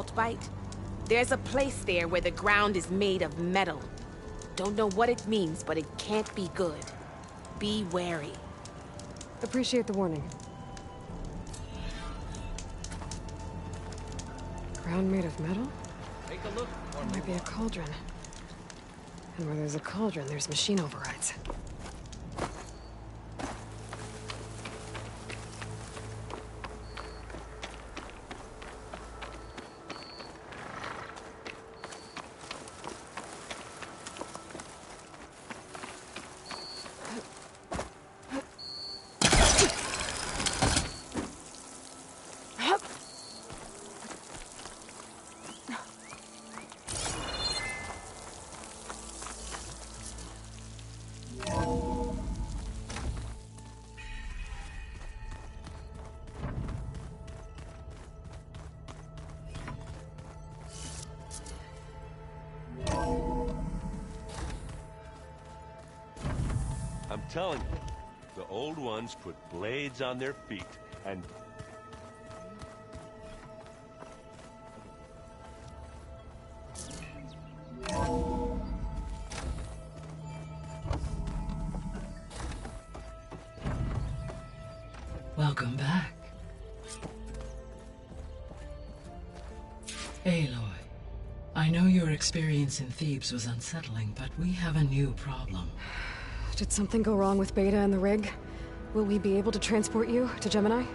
vault bite? There's a place there where the ground is made of metal. Don't know what it means, but it can't be good. Be wary. Appreciate the warning. Ground made of metal? Take a look. There might be a cauldron. And where there's a cauldron, there's machine overrides. I'm telling you, the old ones put blades on their feet, and... Welcome back. Aloy, I know your experience in Thebes was unsettling, but we have a new problem. Did something go wrong with Beta and the rig? Will we be able to transport you to Gemini?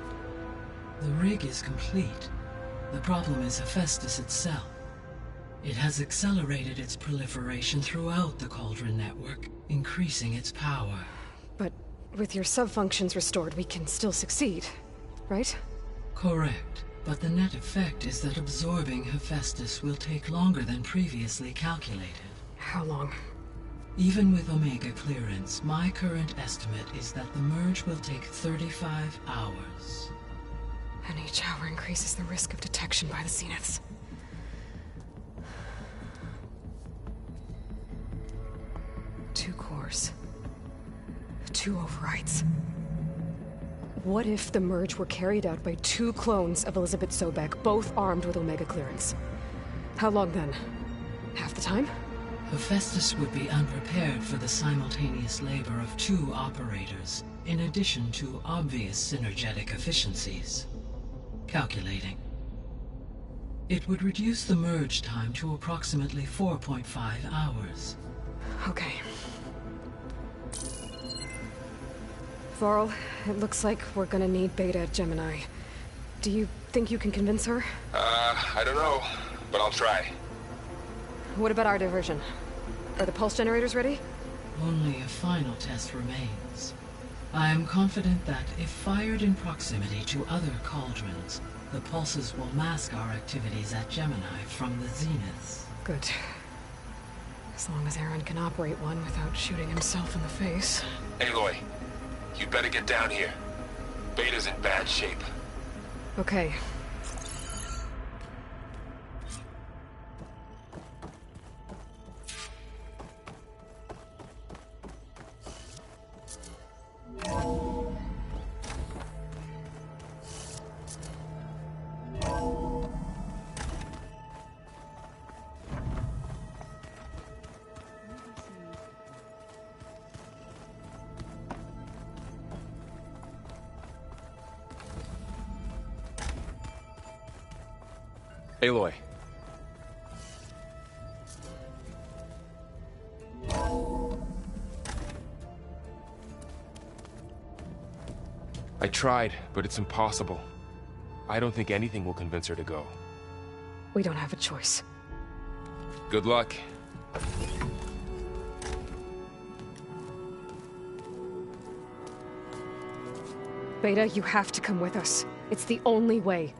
The rig is complete. The problem is Hephaestus itself. It has accelerated its proliferation throughout the Cauldron network, increasing its power. But with your sub-functions restored, we can still succeed, right? Correct. But the net effect is that absorbing Hephaestus will take longer than previously calculated. How long? Even with Omega clearance, my current estimate is that the merge will take 35 hours. And each hour increases the risk of detection by the Zeniths. Two cores. Two overrides. What if the merge were carried out by two clones of Elizabeth Sobek, both armed with Omega clearance? How long then? Half the time? Hephaestus would be unprepared for the simultaneous labor of two operators, in addition to obvious synergetic efficiencies. Calculating. It would reduce the merge time to approximately 4.5 hours. Okay. Varl, it looks like we're gonna need Beta at Gemini. Do you think you can convince her? I don't know, but I'll try. What about our diversion? Are the pulse generators ready? Only a final test remains. I am confident that if fired in proximity to other cauldrons, the pulses will mask our activities at Gemini from the Zeniths. Good. As long as Aaron can operate one without shooting himself in the face. Aloy, you better get down here. Beta's in bad shape. Okay. Aloy. I tried, but it's impossible. I don't think anything will convince her to go. We don't have a choice. Good luck. Beta, you have to come with us. It's the only way.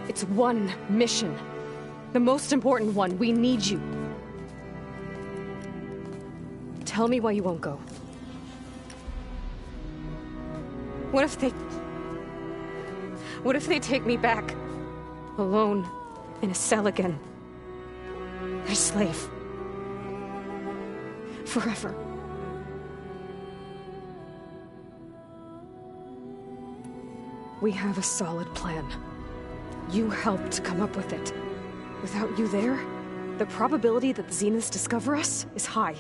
It's one mission. The most important one. We need you. Tell me why you won't go. What if they take me back? Alone. In a cell again. Their slave. Forever. We have a solid plan. You helped come up with it. Without you there, the probability that the Zeniths discover us is high.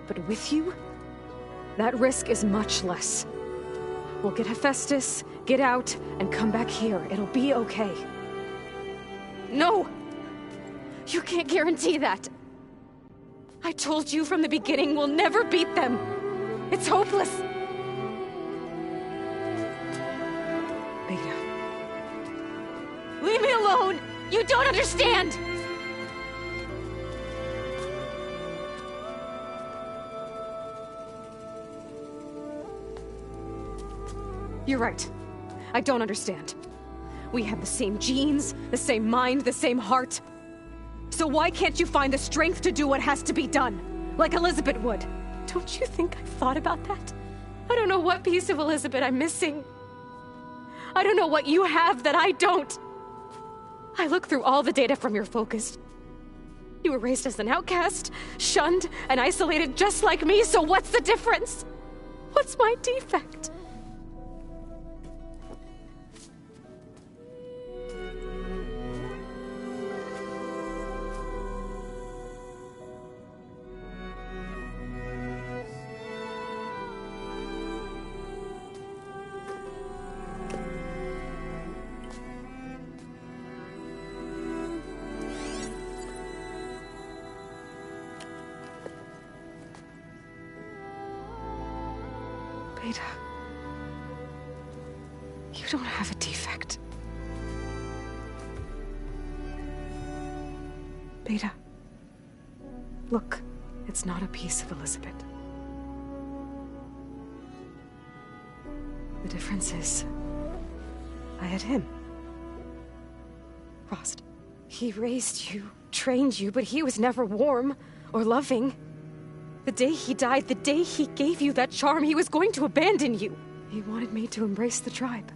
But with you, that risk is much less. We'll get Hephaestus, get out, and come back here. It'll be okay. No! You can't guarantee that. I told you from the beginning we'll never beat them. It's hopeless. Beta. Leave me alone! You don't understand! You're right. I don't understand. We have the same genes, the same mind, the same heart. So why can't you find the strength to do what has to be done? Like Elizabeth would. Don't you think I've thought about that? I don't know what piece of Elizabeth I'm missing. I don't know what you have that I don't. I look through all the data from your focus. You were raised as an outcast, shunned, and isolated just like me, so what's the difference? What's my defect? Beta, you don't have a defect. Beta, look, it's not a piece of Elizabeth. The difference is, I had him. Rost. He raised you, trained you, but he was never warm or loving. The day he died, the day he gave you that charm, he was going to abandon you. He wanted me to embrace the tribe.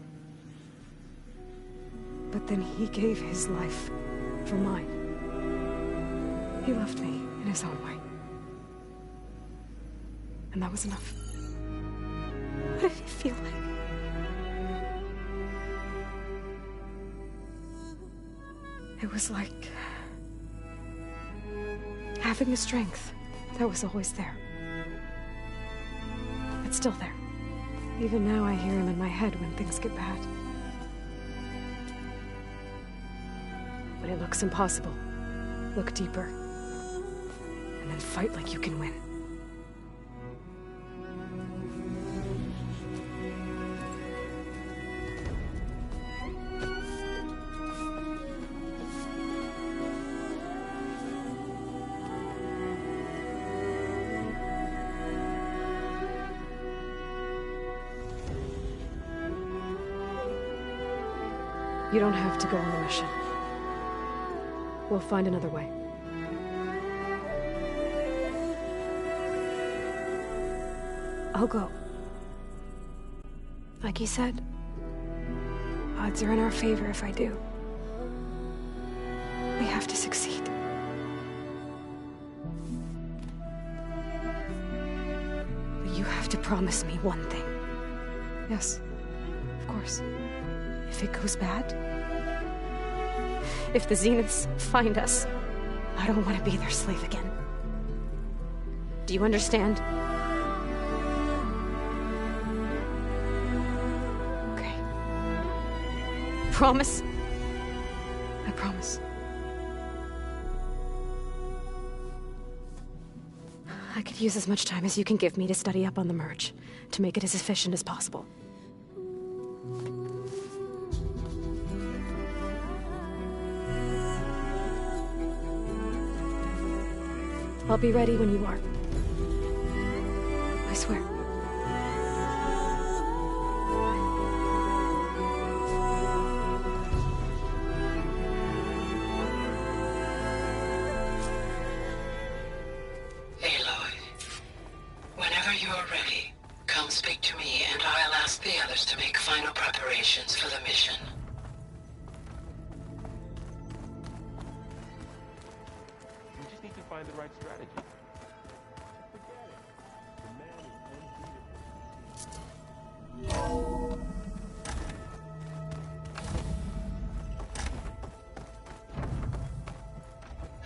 But then he gave his life for mine. He loved me in his own way. And that was enough. What did it feel like? It was like having a strength that was always there. It's still there. Even now I hear him in my head when things get bad. When it looks impossible, look deeper. And then fight like you can win. You don't have to go on the mission. We'll find another way. I'll go. Like you said, odds are in our favor if I do. We have to succeed. But you have to promise me one thing. Yes, of course. If it goes bad, if the Zeniths find us, I don't want to be their slave again. Do you understand? Okay. Promise? I promise. I could use as much time as you can give me to study up on the merge, to make it as efficient as possible. I'll be ready when you are. I swear. Aloy, whenever you are ready, come speak to me and I'll ask the others to make final preparations for the mission. We just need to find the right strategy. Forget it. The man is unbeatable.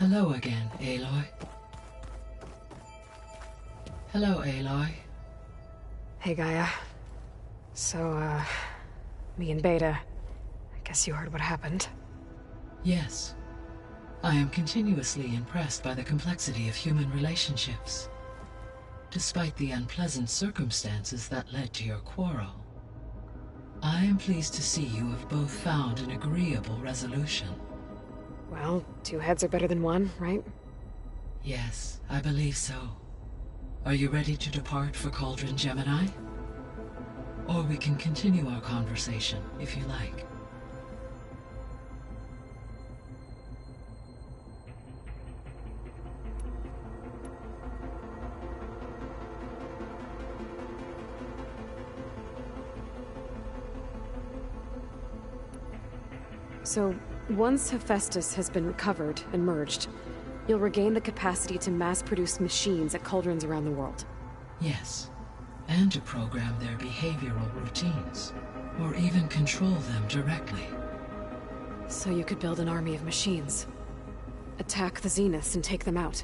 Hello again, Aloy. Hello, Aloy. Hey, Gaia. So, me and Beta. I guess you heard what happened. Yes. I am continuously impressed by the complexity of human relationships. Despite the unpleasant circumstances that led to your quarrel, I am pleased to see you have both found an agreeable resolution. Well, two heads are better than one, right? Yes, I believe so. Are you ready to depart for Cauldron Gemini? Or we can continue our conversation, if you like. So, once Hephaestus has been recovered and merged, you'll regain the capacity to mass-produce machines at cauldrons around the world. Yes, and to program their behavioral routines, or even control them directly. So you could build an army of machines. Attack the Zeniths and take them out.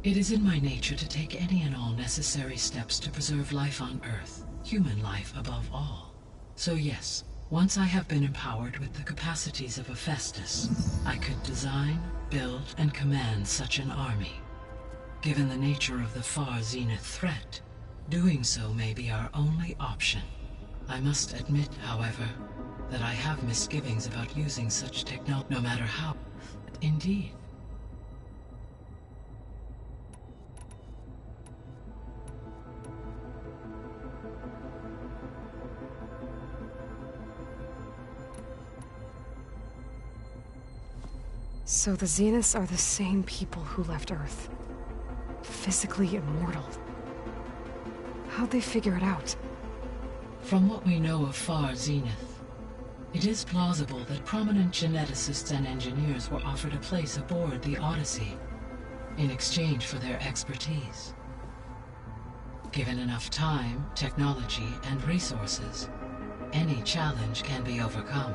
It is in my nature to take any and all necessary steps to preserve life on Earth, human life above all. So yes, once I have been empowered with the capacities of Hephaestus, I could design, build, and command such an army. Given the nature of the far Zenith threat, doing so may be our only option. I must admit, however, that I have misgivings about using such technology, no matter how. Indeed. So the Zeniths are the same people who left Earth. Physically immortal. How'd they figure it out? From what we know of far Zenith, it is plausible that prominent geneticists and engineers were offered a place aboard the Odyssey in exchange for their expertise. Given enough time, technology, and resources, any challenge can be overcome.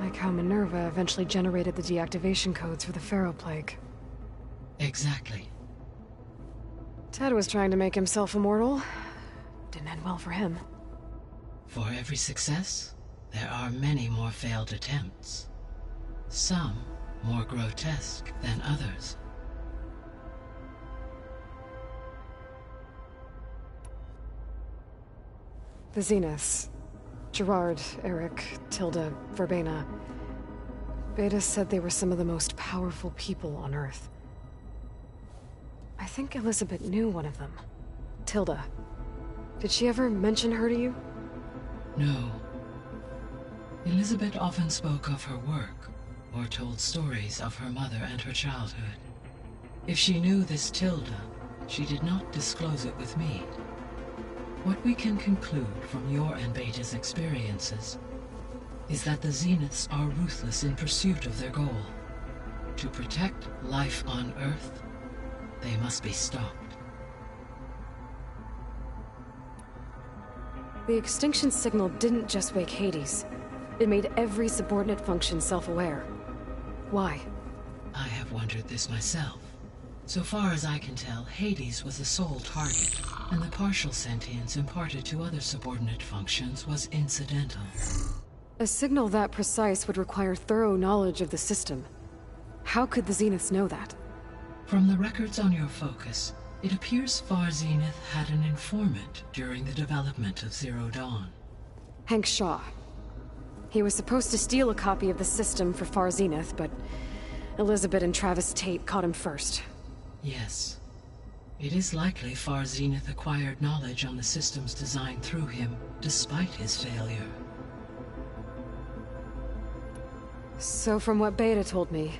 Like how Minerva eventually generated the deactivation codes for the Pharaoh Plague. Exactly. Ted was trying to make himself immortal. Didn't end well for him. For every success, there are many more failed attempts. Some more grotesque than others. The Zeniths. Gerard, Eric, Tilda, Verbena. Beta said they were some of the most powerful people on Earth. I think Elizabeth knew one of them. Tilda. Did she ever mention her to you? No. Elizabeth often spoke of her work, or told stories of her mother and her childhood. If she knew this Tilda, she did not disclose it with me. What we can conclude from your and Beta's experiences is that the Zeniths are ruthless in pursuit of their goal. To protect life on Earth, they must be stopped. The extinction signal didn't just wake Hades. It made every subordinate function self-aware. Why? I have wondered this myself. So far as I can tell, Hades was the sole target, and the partial sentience imparted to other subordinate functions was incidental. A signal that precise would require thorough knowledge of the system. How could the Zeniths know that? From the records on your focus, it appears Far Zenith had an informant during the development of Zero Dawn. Hank Shaw. He was supposed to steal a copy of the system for Far Zenith, but Elizabeth and Travis Tate caught him first. Yes. It is likely Far Zenith acquired knowledge on the systems designed through him, despite his failure. So from what Beta told me,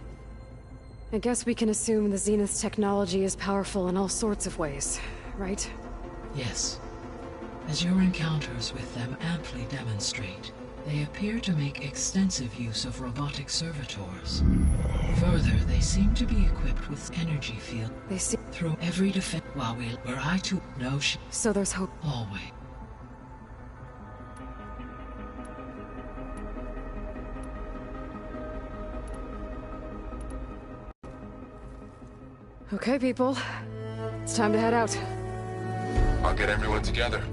I guess we can assume the Zenith's technology is powerful in all sorts of ways, right? Yes. As your encounters with them amply demonstrate, they appear to make extensive use of robotic servitors. Further, they seem to be equipped with energy field. They see. Through every defense. While were I to know So there's hope. Always. Okay, people. It's time to head out. I'll get everyone together.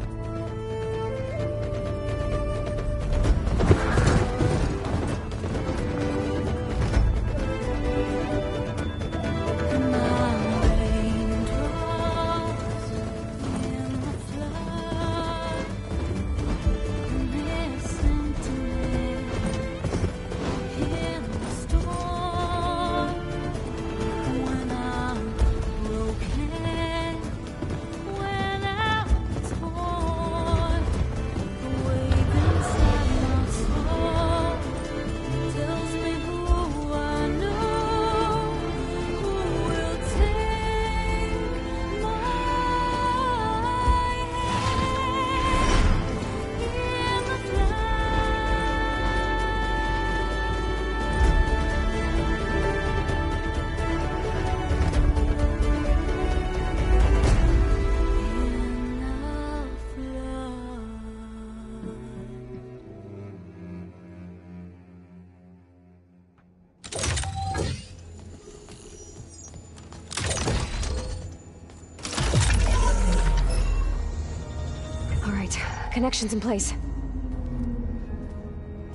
Connections in place.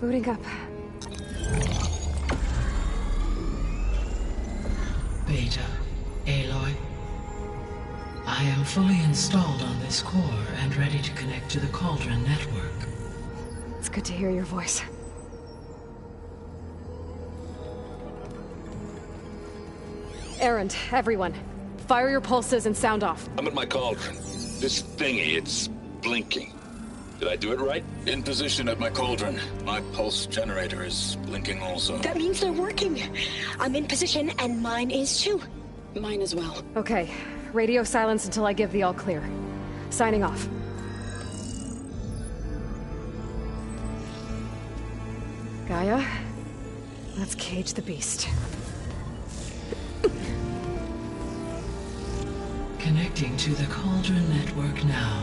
Booting up. Beta, Aloy. I am fully installed on this core and ready to connect to the Cauldron network. It's good to hear your voice. Erend, everyone. Fire your pulses and sound off. I'm at my cauldron. This thingy, it's blinking. Did I do it right? In position at my cauldron. My pulse generator is blinking also. That means they're working. I'm in position, and mine is too. Mine as well. Okay. Radio silence until I give the all clear. Signing off. Gaia, let's cage the beast. Connecting to the Cauldron network now.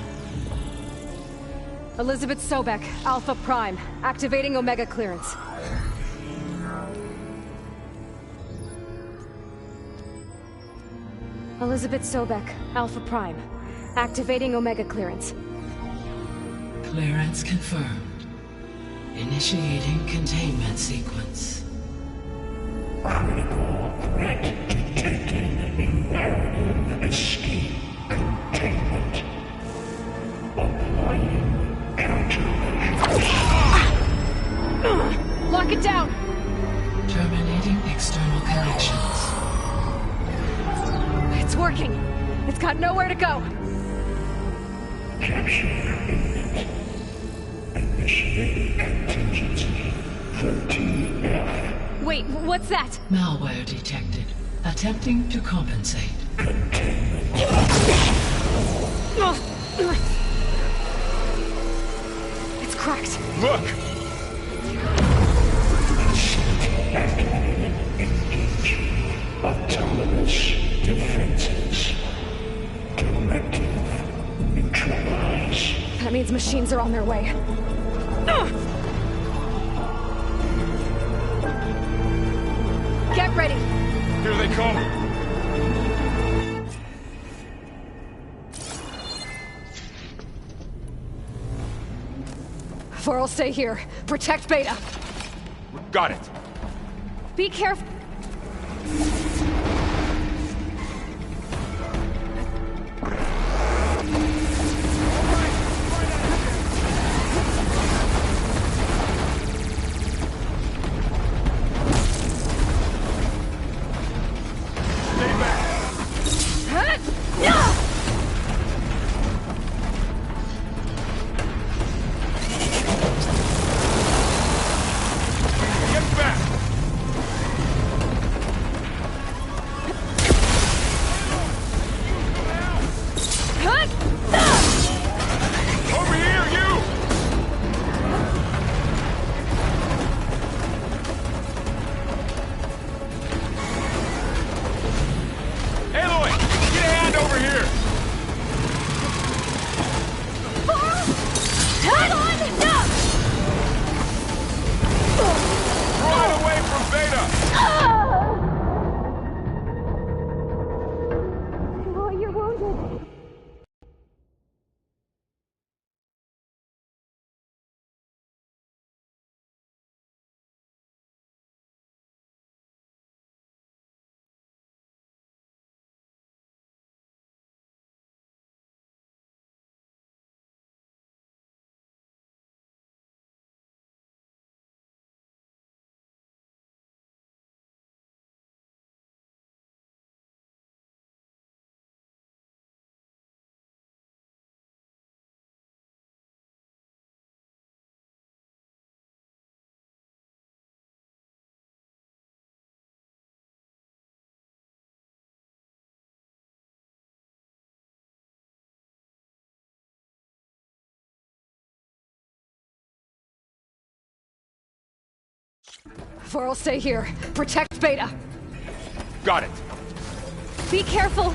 Elizabeth Sobek, Alpha Prime, activating Omega clearance. Elizabeth Sobek, Alpha Prime, activating Omega clearance. Clearance confirmed. Initiating containment sequence. Critical threat detected. Imperative escape containment. Applying countermeasures. Lock it down! Terminating external connections. It's working. It's got nowhere to go. Capture imminent. Initiate contingency 13F. Wait, what's that? Malware detected. Attempting to compensate. Containment. It's cracked. Look! Activated. Engage. Autonomous defenses. Directive. Neutralize. That means machines are on their way. Get ready. Here they come! For'll stay here. Protect Beta. Got it! Be careful. Varl, stay here. Protect Beta. Got it. Be careful.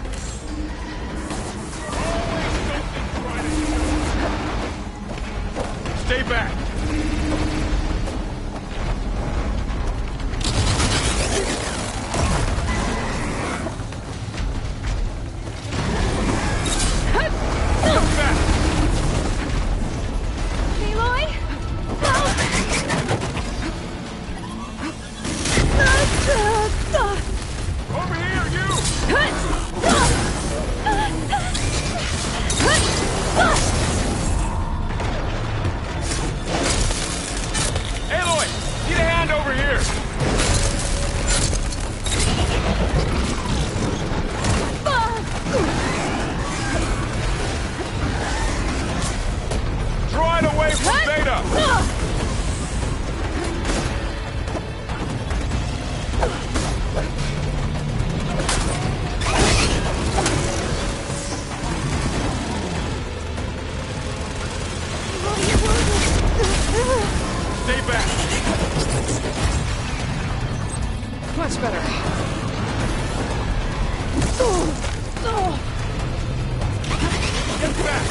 Stay back. Come back. Aloy? Over here, you! Aloy! Need a hand over here! Draw it away from Beta! Stay back! Much better. Get back!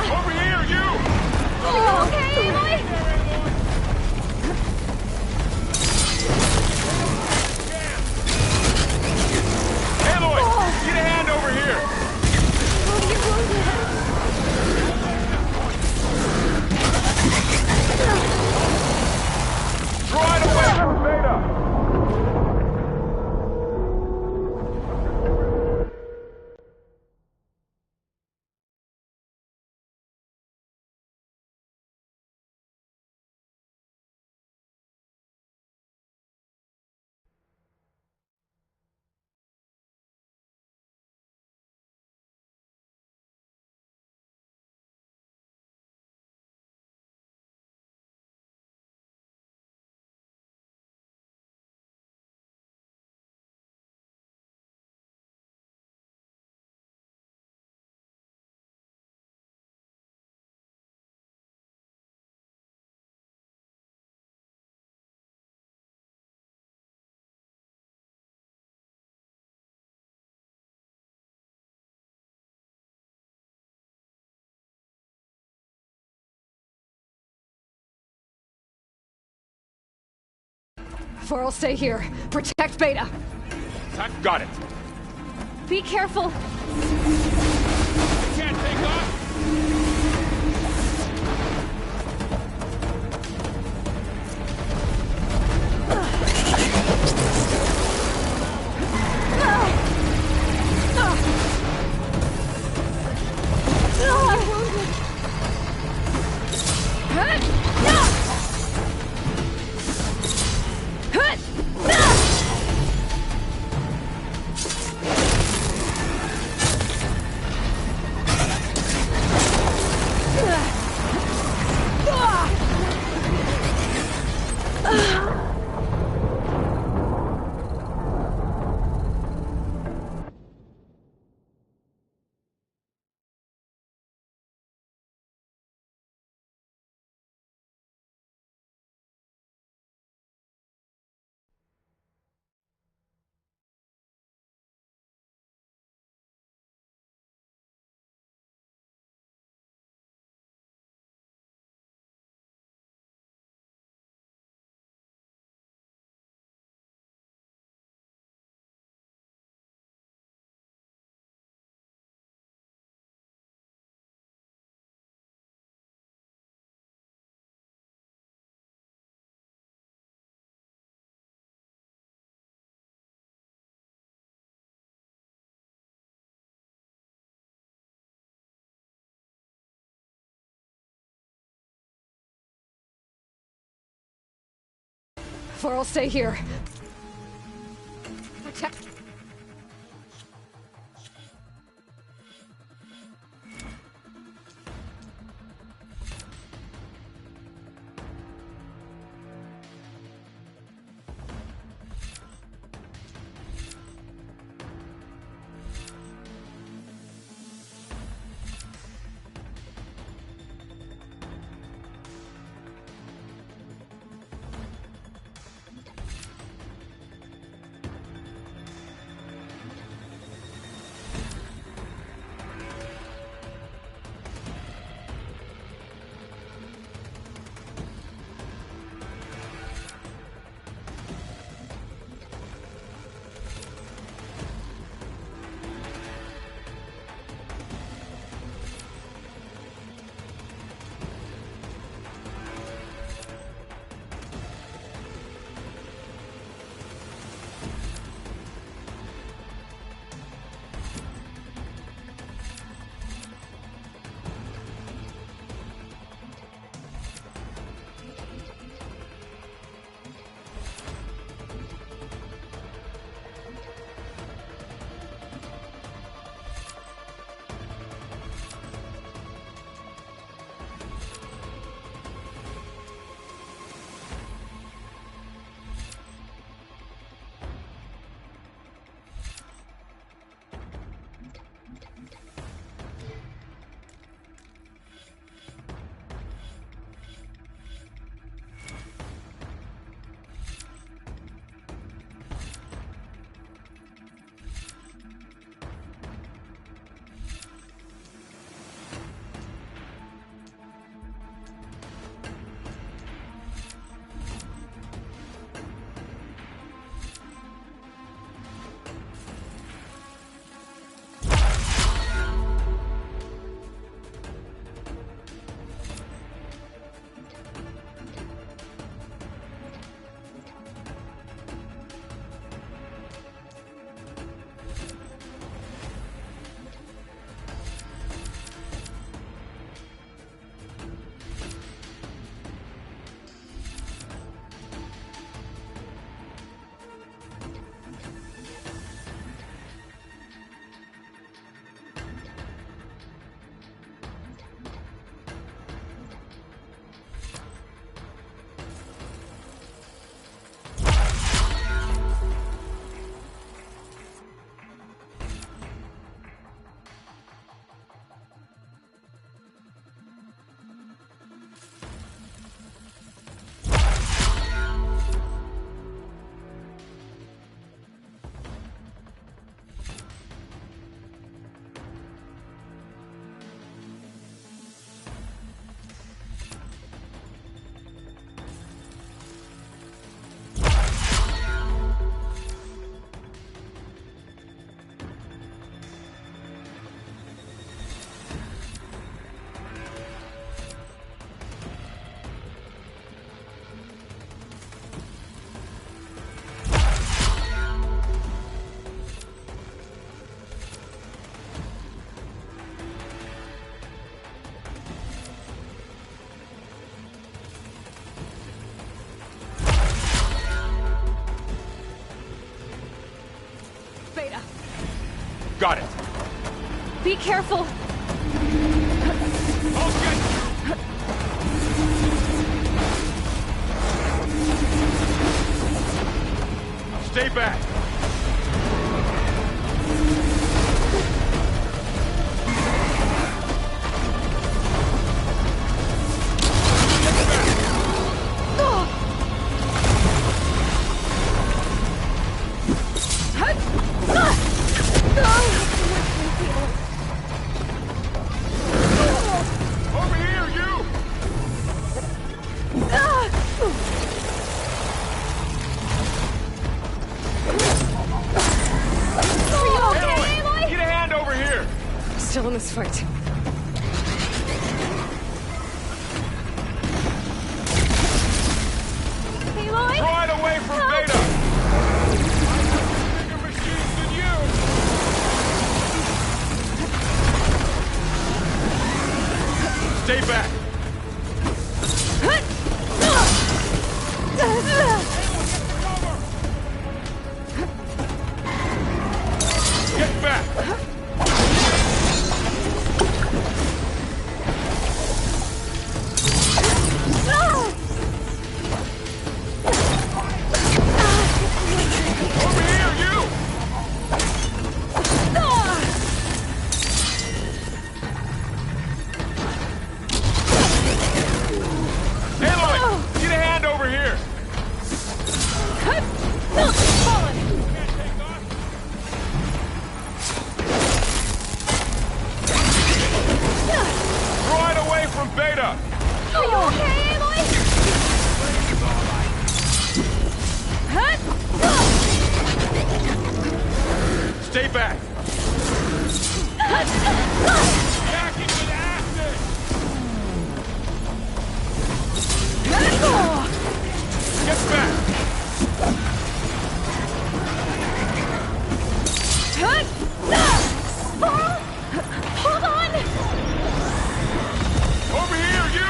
Over here, you! Okay, Aloy? Aloy! Need a hand over here! Draw it away from Beta! Varl, stay here. Protect Beta. Got it. Be careful. Can't take off! Varl, stay here. Protect. Got it. Be careful! I'll get you! Stay back! Over here, you! Aloy, get a hand over here! Still in this fight. Aloy! Draw it away from Beta! Bigger machines than you! Stay back! Get back! Over here, you! Aloy, get a hand over here! Draw it away from Beta! Are you okay, Aloy? Stay back! Attacking with acid! Get back! Hold on! Over here, you!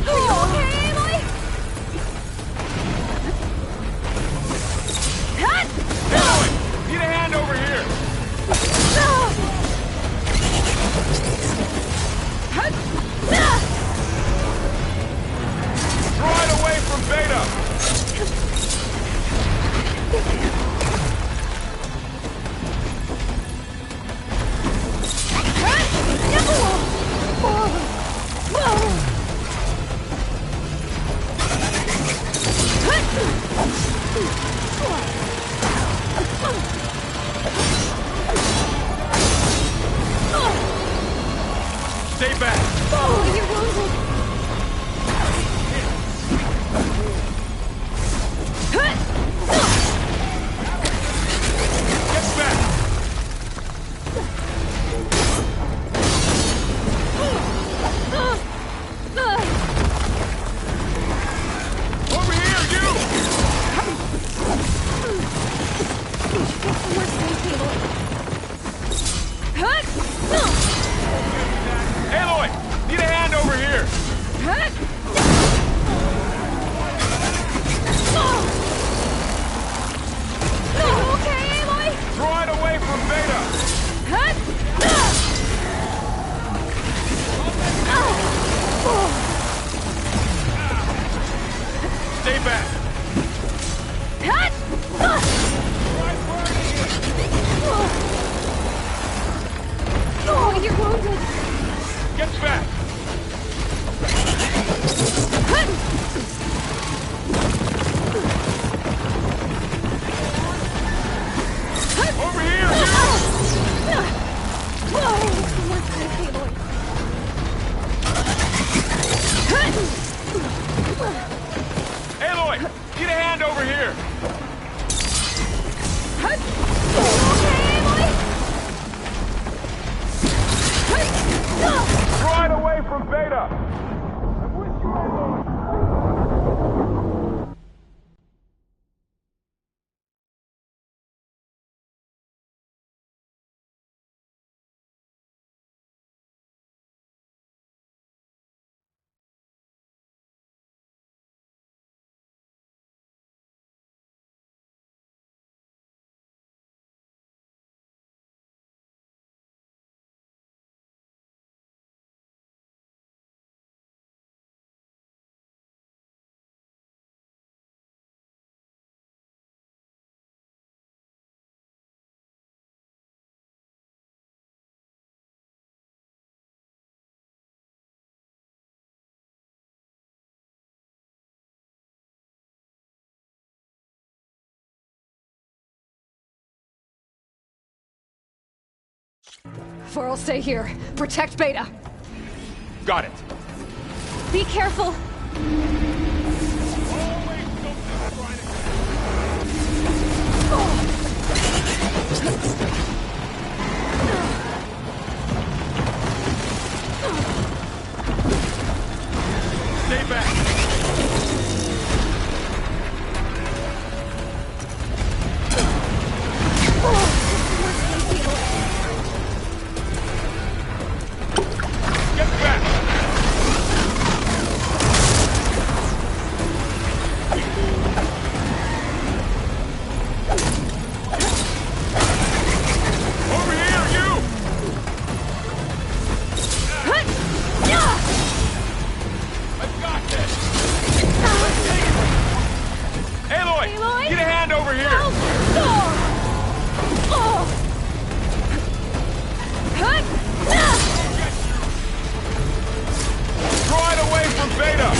Are you okay, Aloy? Aloy, need a hand over here! Draw it away from Beta! Stay back! Oh, you're wounded! Get back! Over here, you! Aloy, need a hand over here! Okay, Aloy? Draw it away from Beta! Stay back! Oh, you're wounded! Get back! Over here, Aloy, need a hand over here! Draw it away from Beta! I'm with you, Aloy! For'll stay here. Protect Beta. Got it. Be careful. Stay back. Get back. Over here, you! I've got this. Aloy! Get a hand over here! Draw it away from Beta!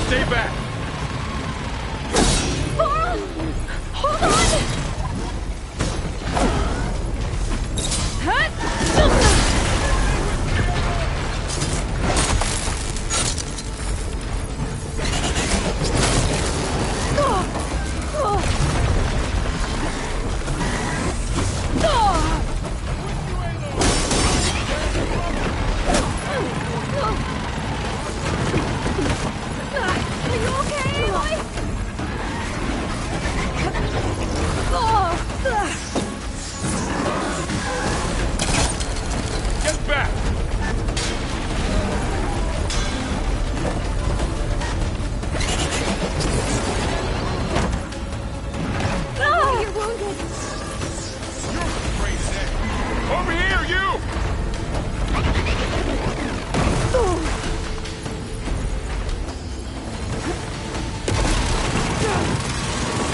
Stay back! Hold on! Are you okay, Aloy? Get back! You're wounded. Over here, you!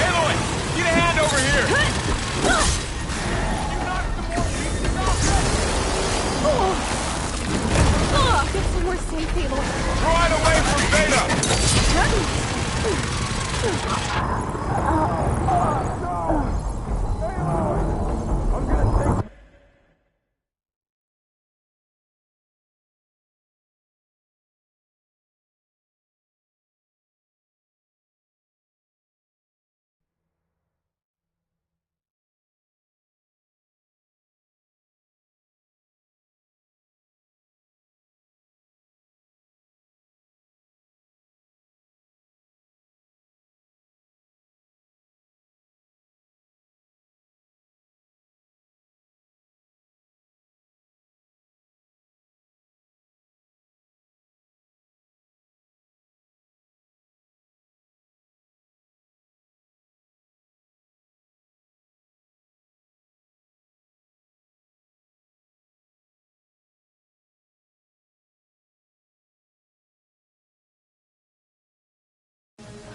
Aloy! Get a hand over here! Get somewhere safe, Aloy. Draw it away from Beta!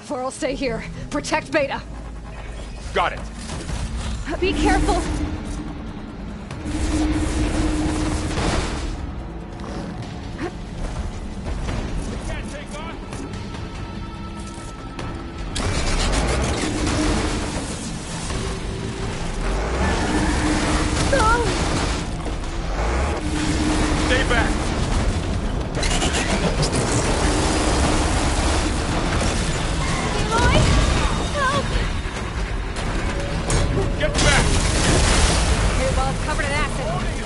For'll stay here. Protect Beta. Got it. Be careful. Stay back! Aloy! Help! Get back! Your ball's covered in acid.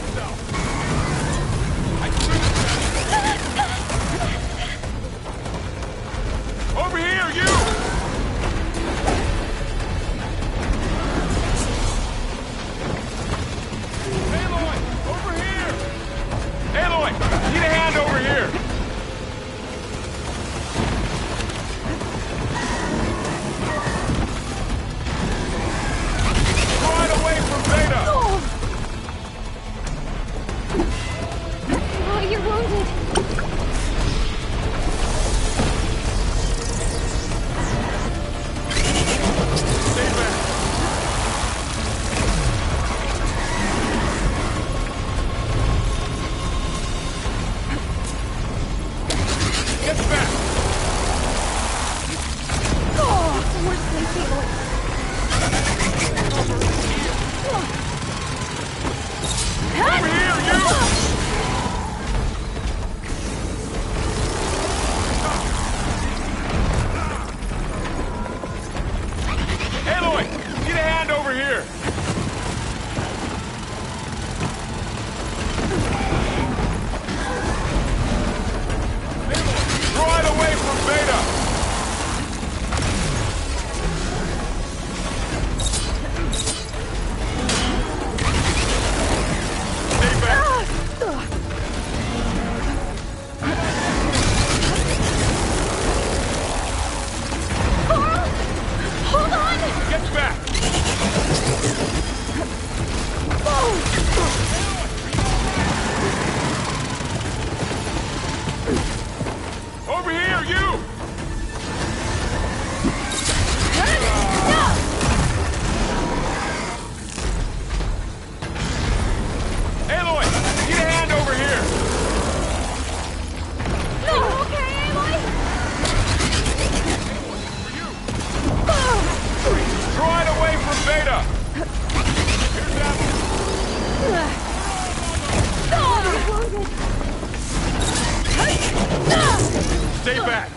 Stay back!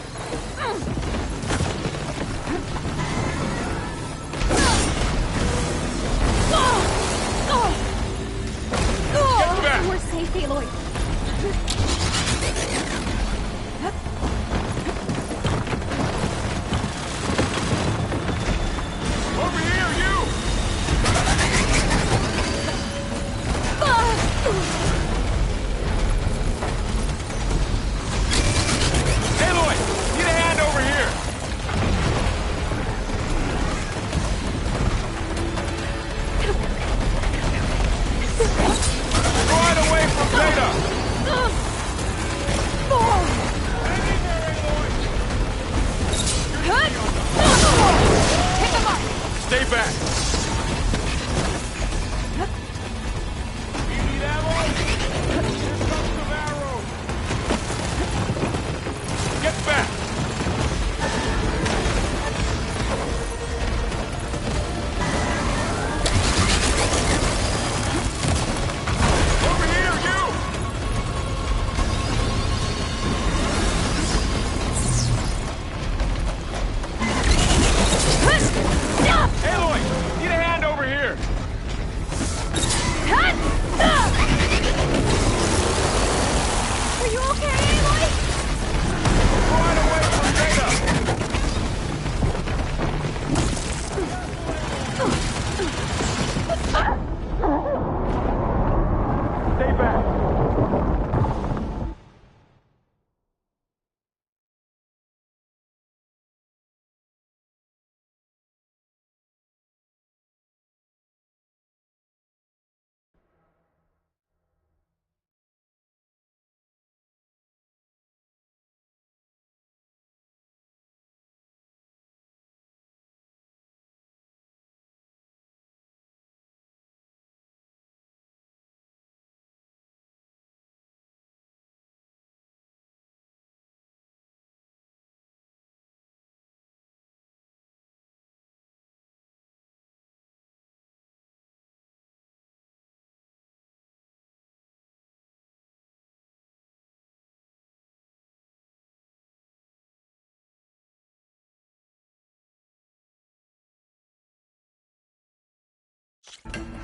Get back! We're safe, Aloy. Over here, you! Aloy! Need a hand over here! Right away from Beta! Hang in there, Aloy! Pick him up! Stay back! You need ammo? Here comes some arrows! Get back! Over here, you! Aloy! Need a hand over here! Are you okay, Aloy? Right away from Beta! Stay back!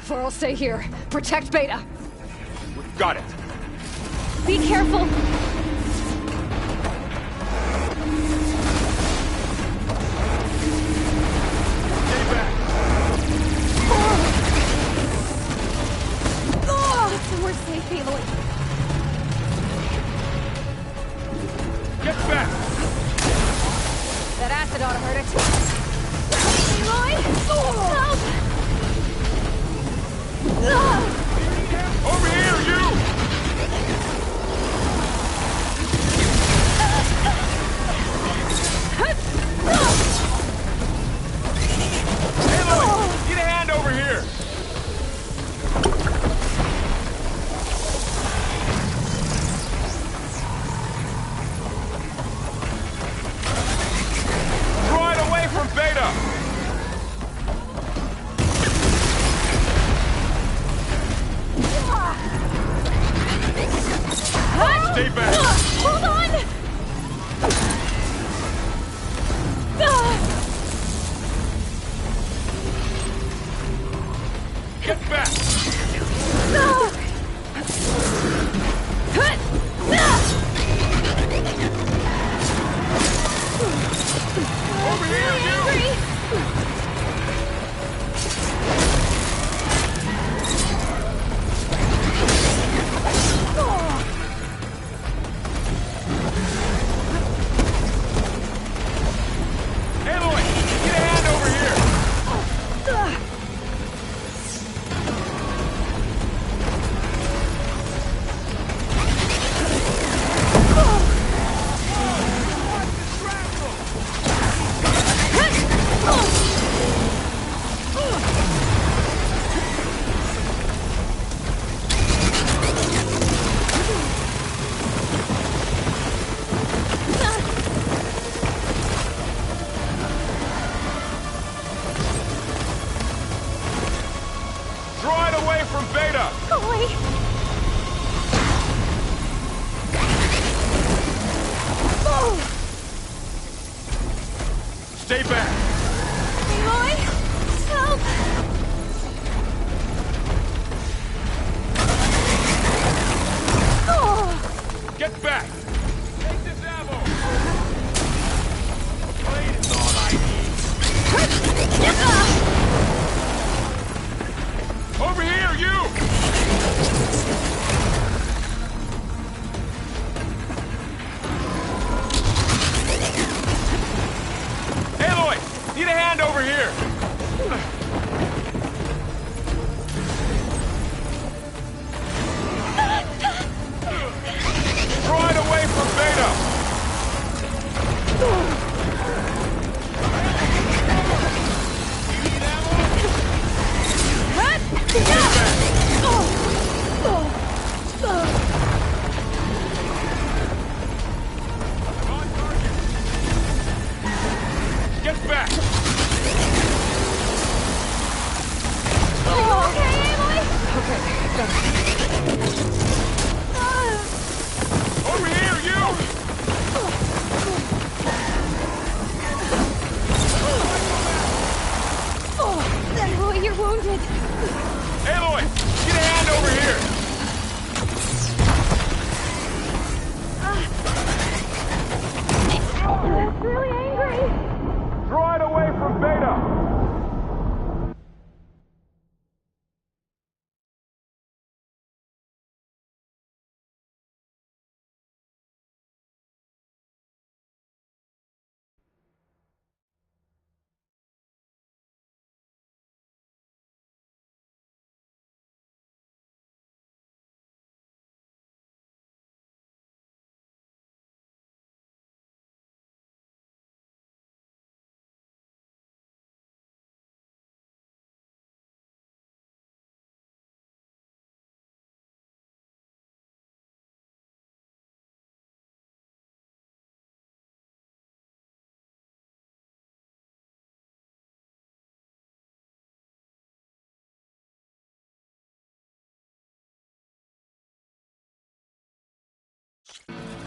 Varl, stay here. Protect Beta. We've got it! Be careful. Stay back! We're safe, Aloy. Get back! That acid ought to hurt it. Aloy! Help! Over here, you! Aloy! Need a hand over here! Right away from Beta! Stay back! Hold on! Get back! Over here, you! Aloy! Get a hand over here! Stay back! Aloy! Help! Oh! Get back! Take this ammo! A blade is all I need. Over here, you! Aloy! Need a hand over here! Throw it away from Beta! Get back! Over here, you! Aloy, you're wounded. Aloy! Get a hand over here! That's really angry. Throw it away from Beta!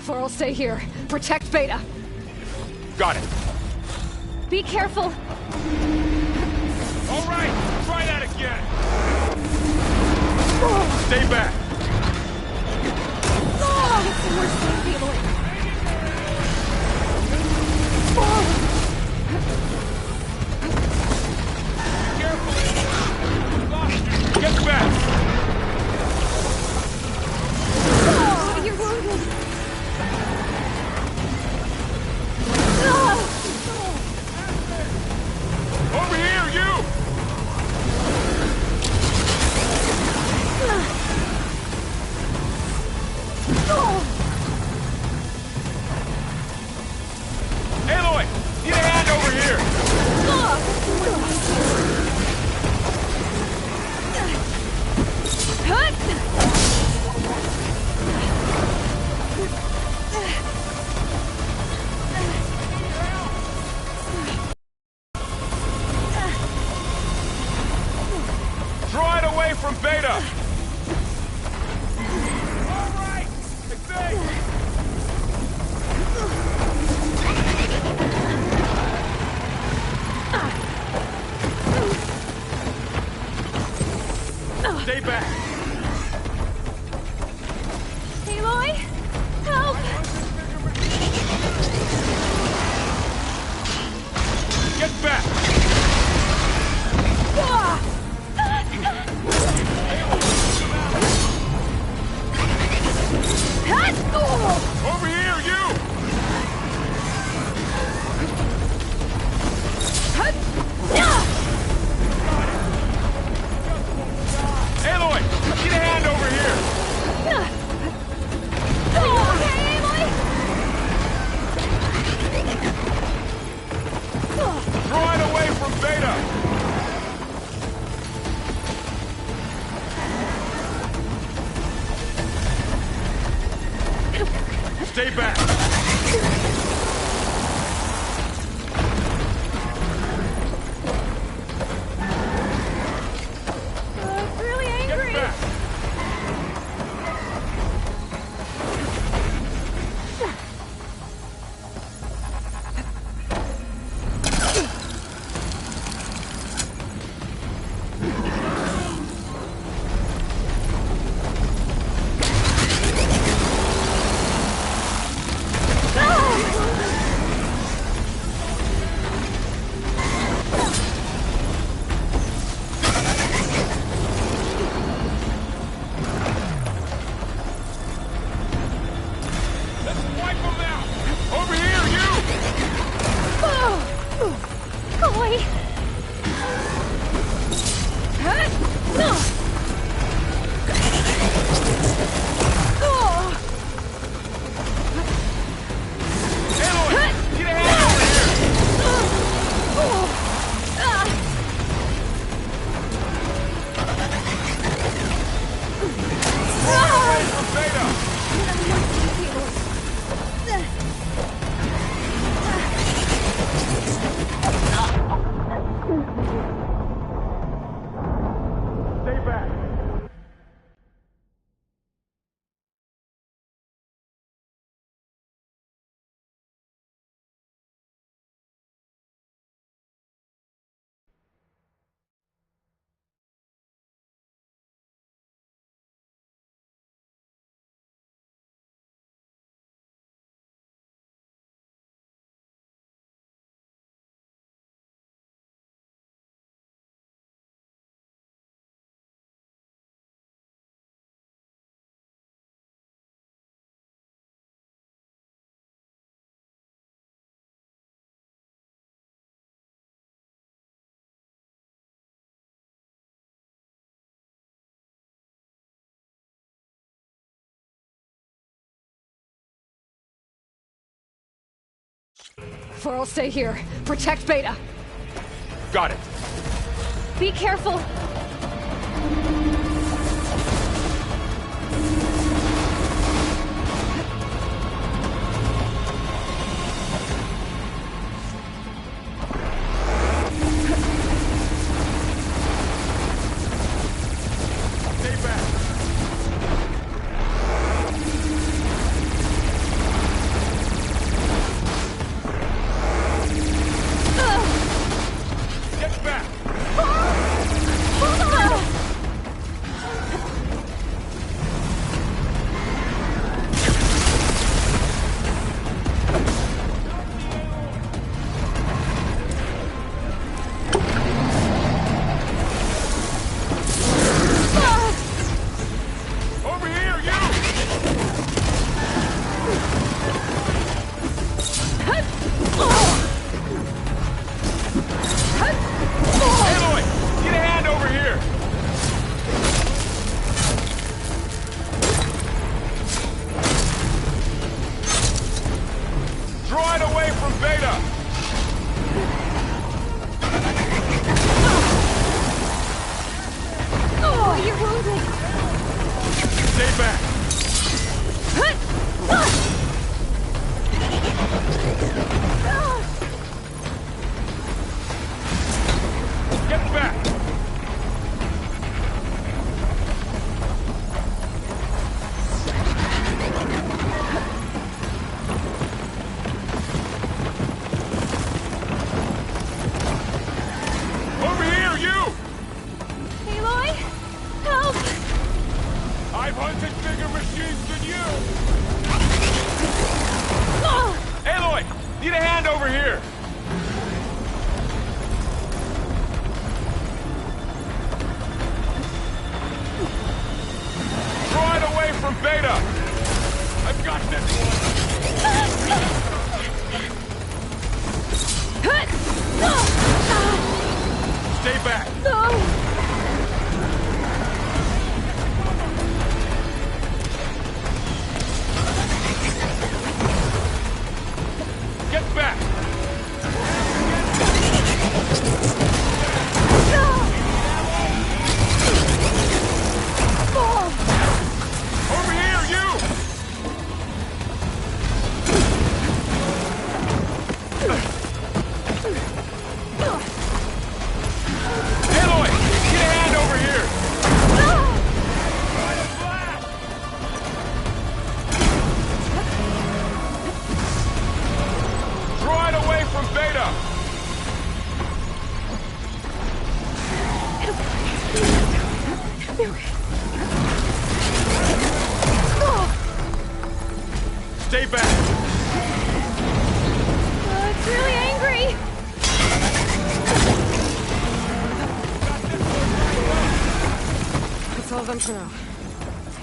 For'll stay here. Protect Beta. Got it. Be careful. All right, try that again. Stay back. We're safe, Aloy. Get back. You're wounded. Over here, you! Aloy! Need a hand over here! Draw it away from Beta! All right! Stay back! Aloy! Help! Get back! Over here, you! Aloy! Varl, stay here. Protect Beta. Got it. Be careful.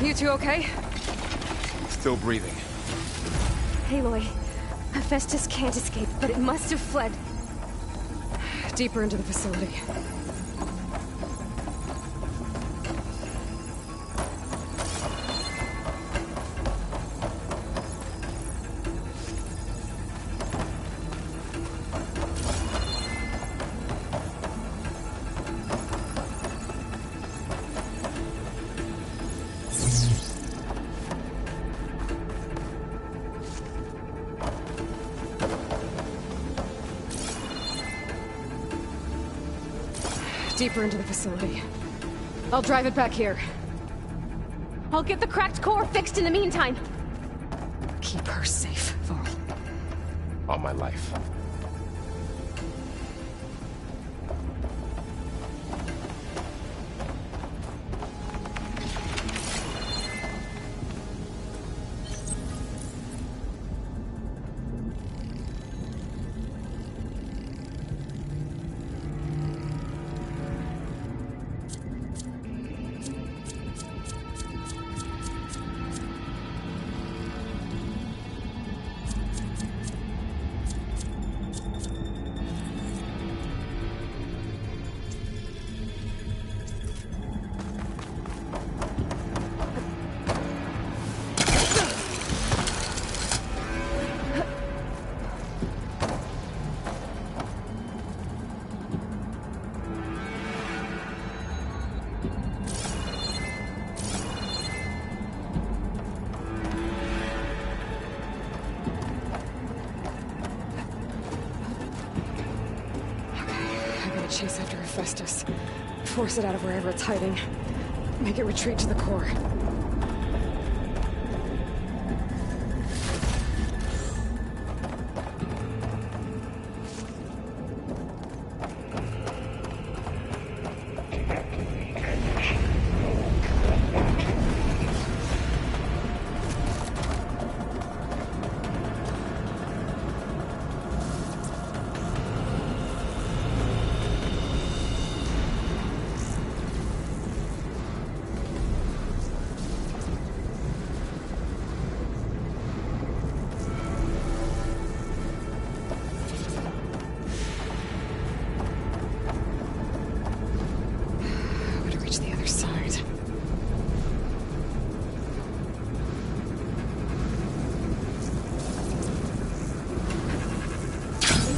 You two okay? Still breathing. Aloy, Hephaestus can't escape, but it must have fled. Deeper into the facility. Deeper into the facility. I'll drive it back here. I'll get the cracked core fixed in the meantime. Keep her safe, Varl. All my life. chase after Hephaestus. Force it out of wherever it's hiding. Make it retreat to the core.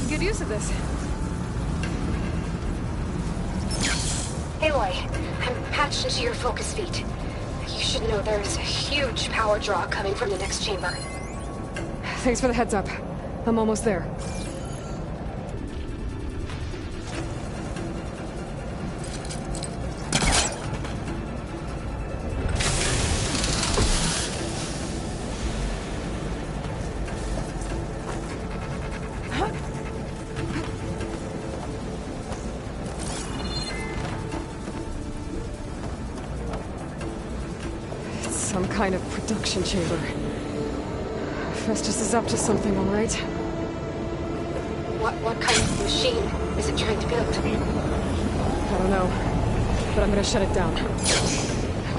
Good use of this. Aloy, I'm patched into your focus feed. You should know there's a huge power draw coming from the next chamber. Thanks for the heads up. I'm almost there. Some kind of production chamber. Festus is up to something, all right? What kind of machine is it trying to build? I don't know, but I'm gonna shut it down.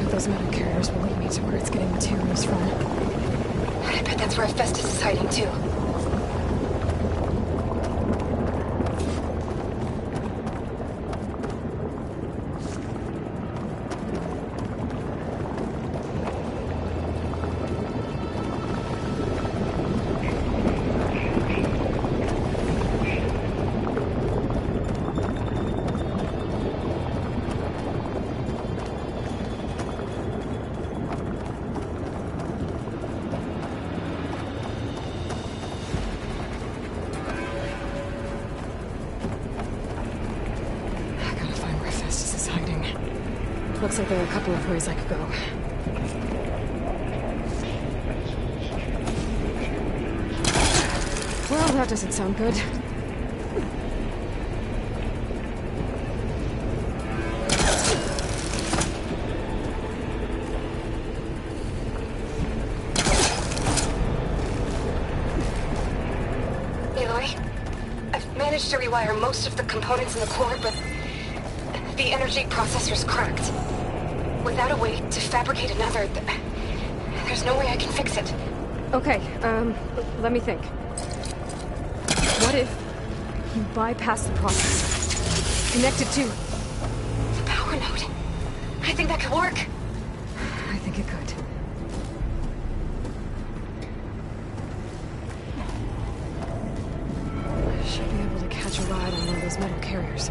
Those metal carriers will lead me to where it's getting materials from. I bet that's where Festus is hiding too. Looks like there are a couple of ways I could go. Well, that doesn't sound good. Aloy, I've managed to rewire most of the components in the core, but the energy processor's cracked. Without a way to fabricate another, there's no way I can fix it. Okay, let me think. What if you bypass the processor? Connect it to the power node. I think that could work. I think it could. I should be able to catch a ride on one of those metal carriers.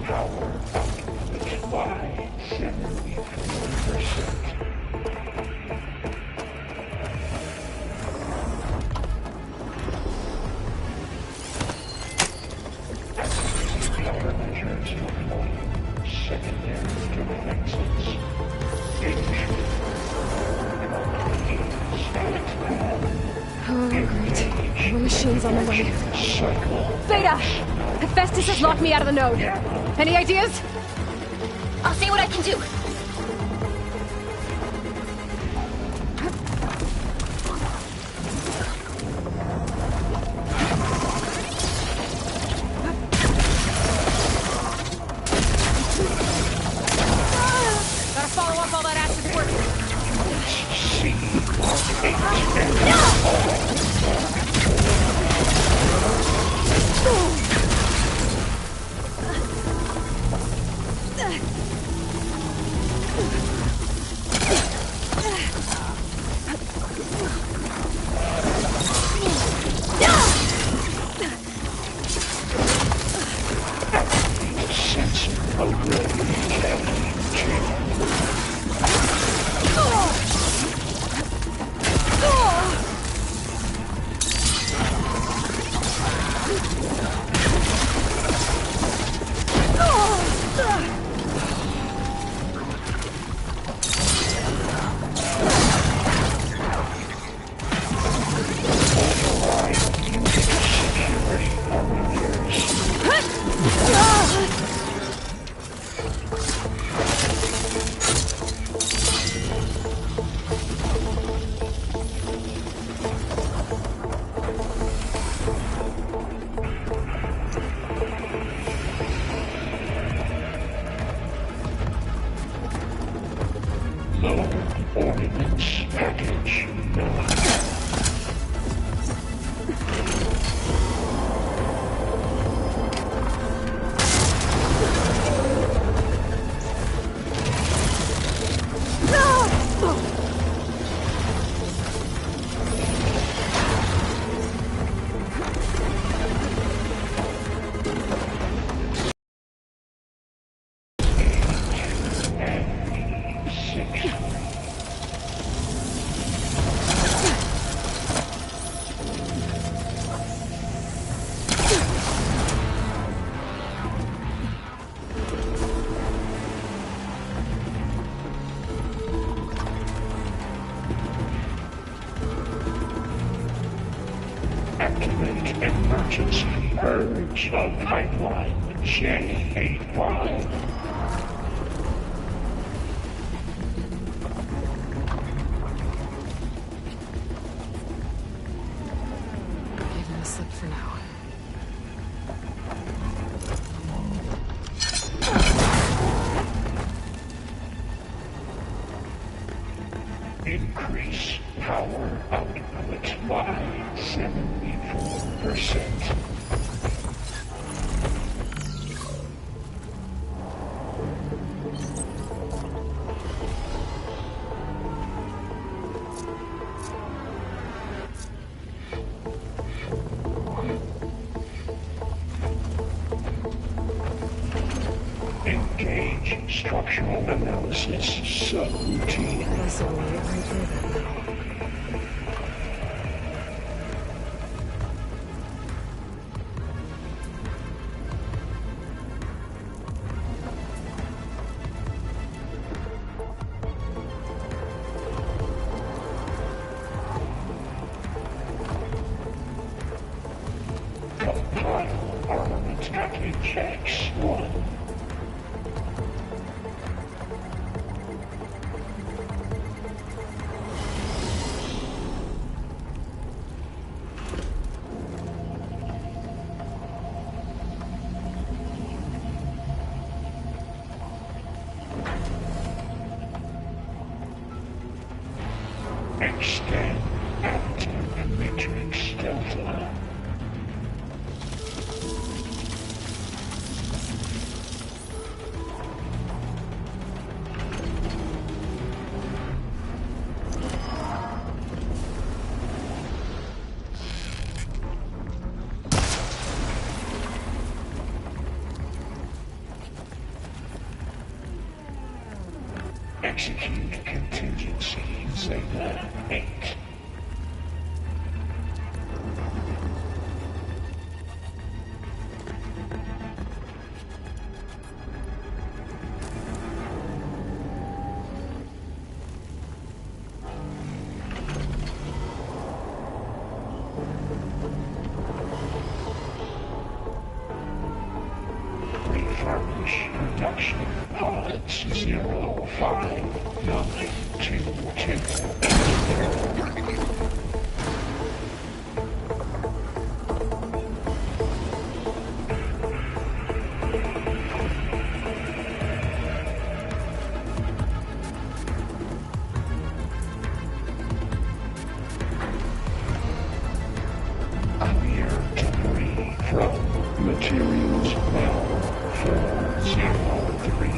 Power output by 74%. Countermeasures deployed. Secondary defenses. Oh, great. More machines on the way. Beta! Hephaestus has locked me out of the node. Any ideas? I'll see what I can do. Gotta follow up all that acid work. Ordnance package. Activate emergency purge of pipeline J85. Give him a slip for now. Increase power output by 74%. Engage structural analysis subroutine. Guess I'll wait right through that now. Compile armament package X1. Extend active matrix delta. Execute contingency Zeta 8. Refurbish production pods 05922. Clear debris from materials well 403.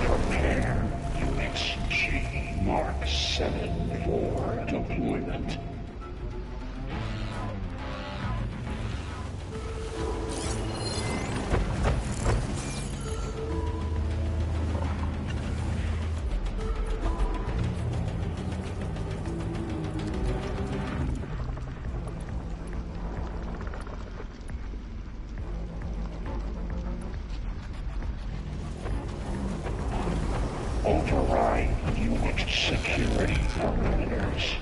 Prepare UXG Mark 7 for deployment. Override Unix security parameters.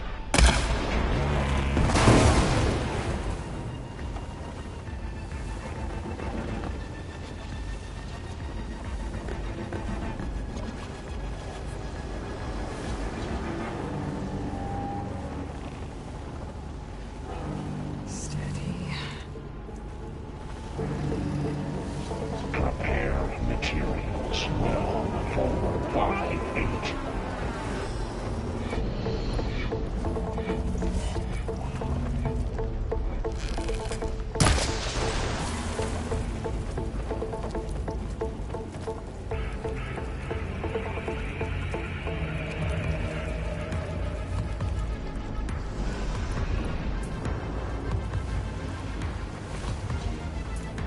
Steady. Prepare materials well 458.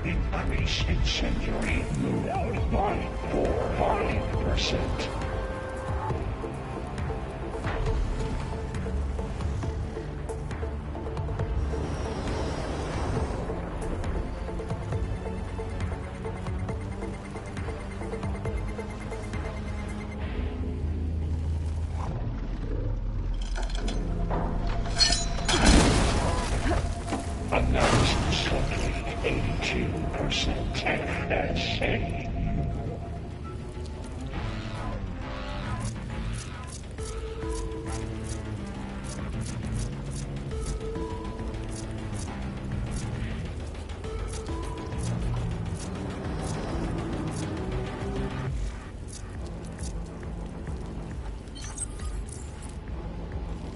Increase incendiary load by 45%. Analysis complete 82% FSA.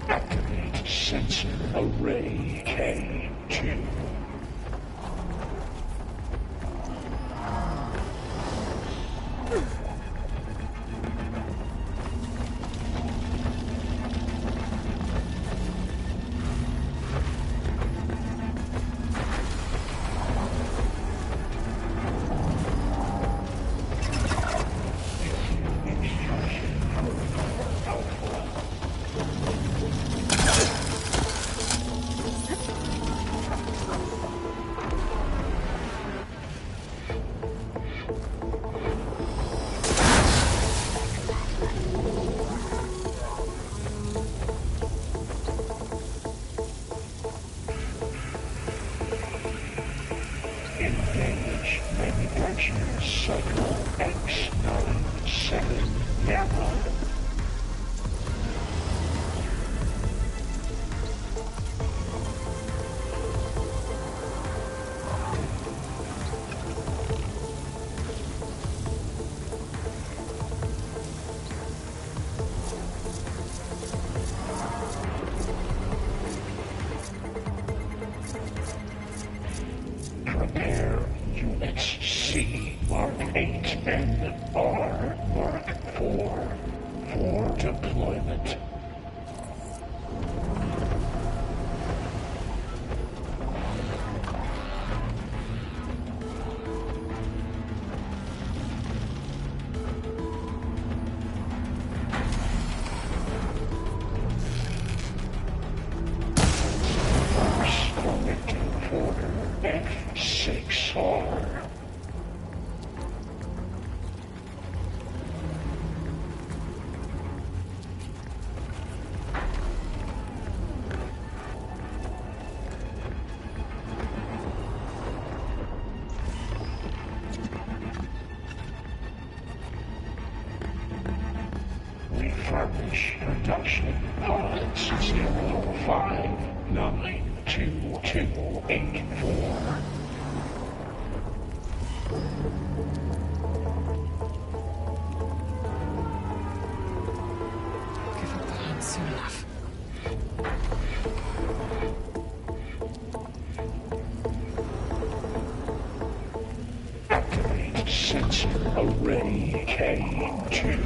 Activate sensor array K2. Engage manufacturer cycle X97 Gamma. Prepare UXC NR Mark IV for deployment. F6R. We furnish production pods 059284. Give up the hunt soon enough. Activate sensor array K2.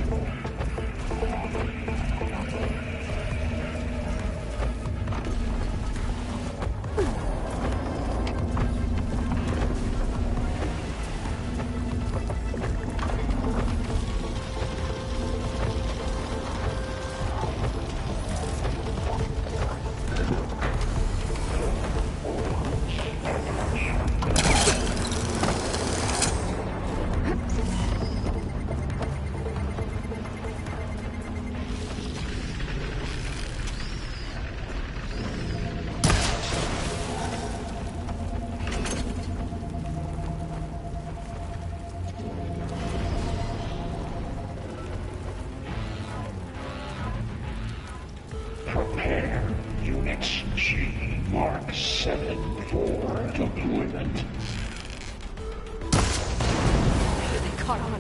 Prepare units G Mark 7 for deployment. They caught on.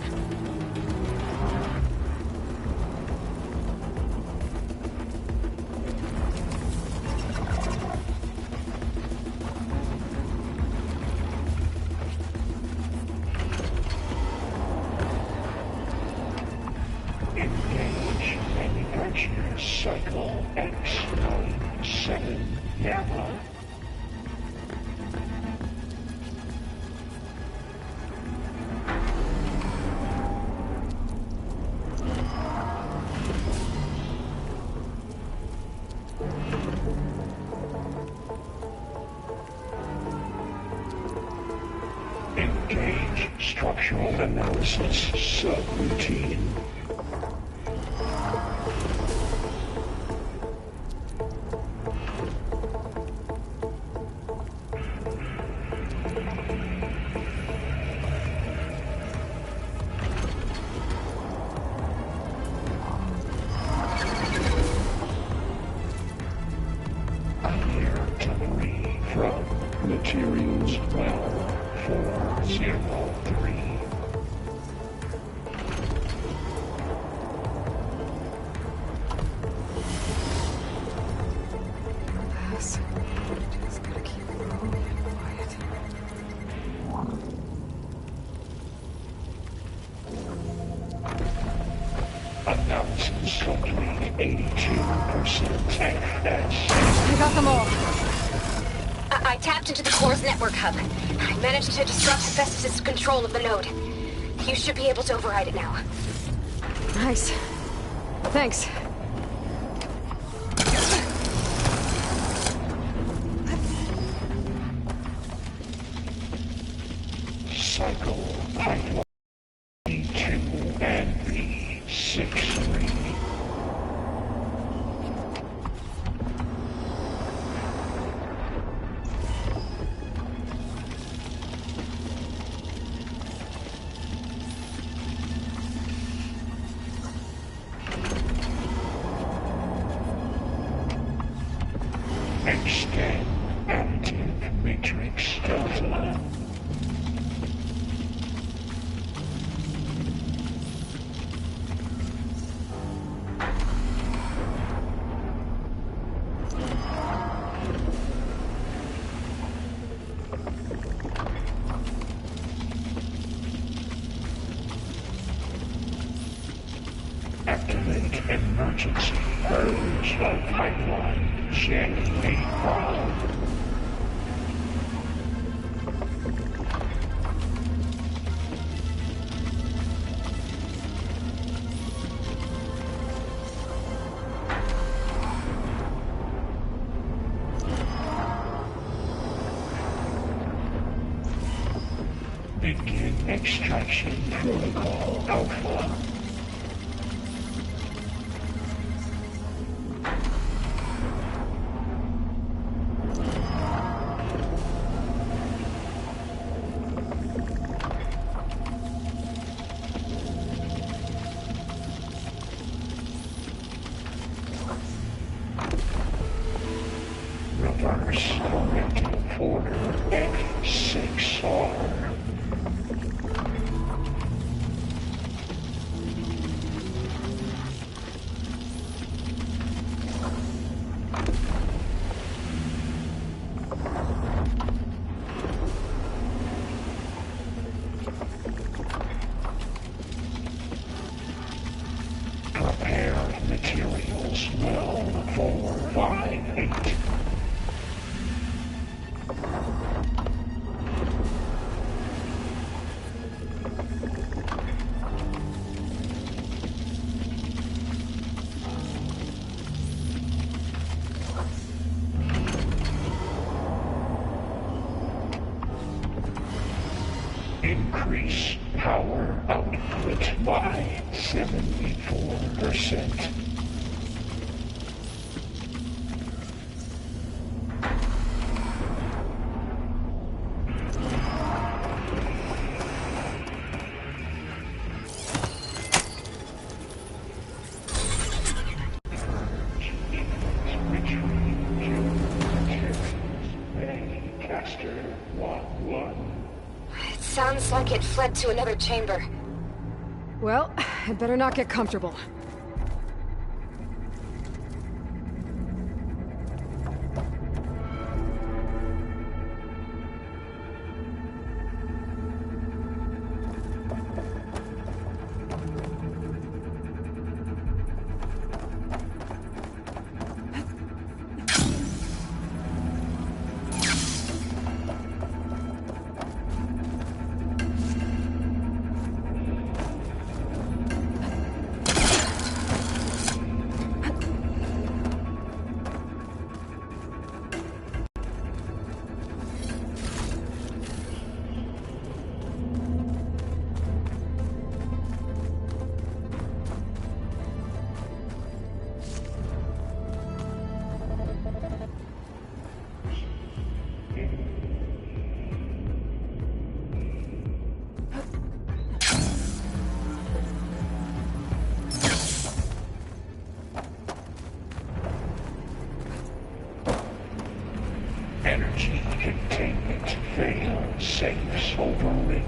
Engage manufacturer cycle X97 Gamma. Engage structural analysis subroutine. Clear debris from materials well 403. Pass. Just gotta keep rolling and quiet. Analysis complete 82% FS. I got them all. I tapped into the core's network hub. I managed to disrupt Festus' control of the node. You should be able to override it now. Nice. Thanks. Cycle pipeline B2 and B63. Extend additive matrix delta. emergency urge of pipeline gently proud. Begin extraction protocol Alpha. Reverse corrective order F6R. Prepare materials well 458. Increase power output by 74%. Caster 1-1. Sounds like it fled to another chamber. Well, I'd better not get comfortable. Energy containment fail safes overridden.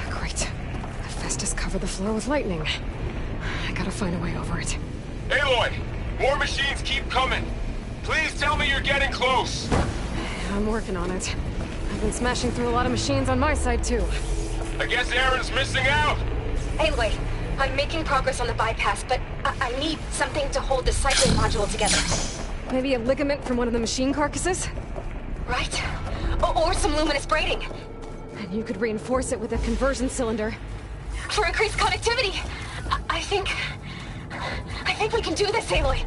Great. Hephaestus covered the floor with lightning. I gotta find a way over it. Aloy! More machines keep coming! Please tell me you're getting close! I'm working on it. I've been smashing through a lot of machines on my side, too. I guess Aaron's missing out! Anyway, I'm making progress on the bypass, but I need something to hold the cycling module together. Maybe a ligament from one of the machine carcasses? Right? Or some luminous braiding. And you could reinforce it with a conversion cylinder. For increased connectivity! I think we can do this, Aloy.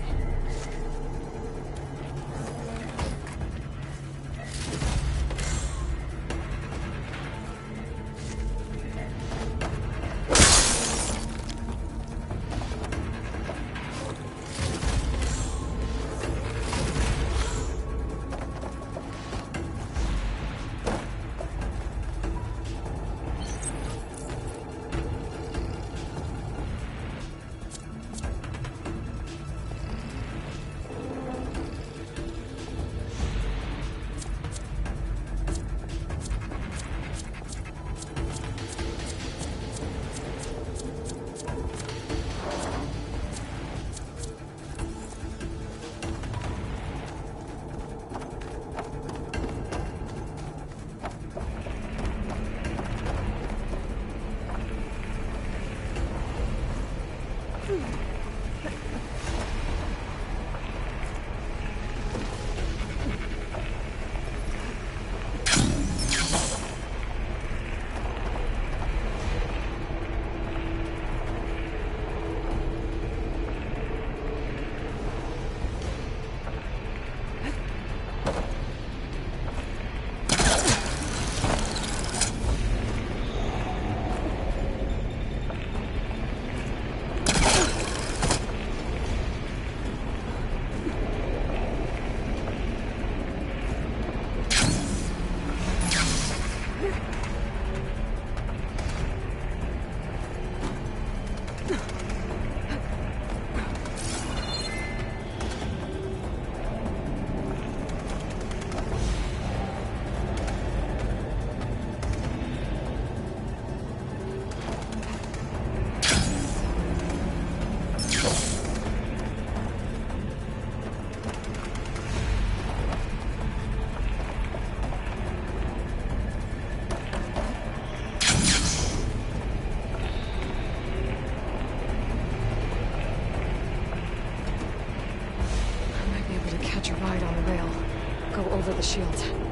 over the shield.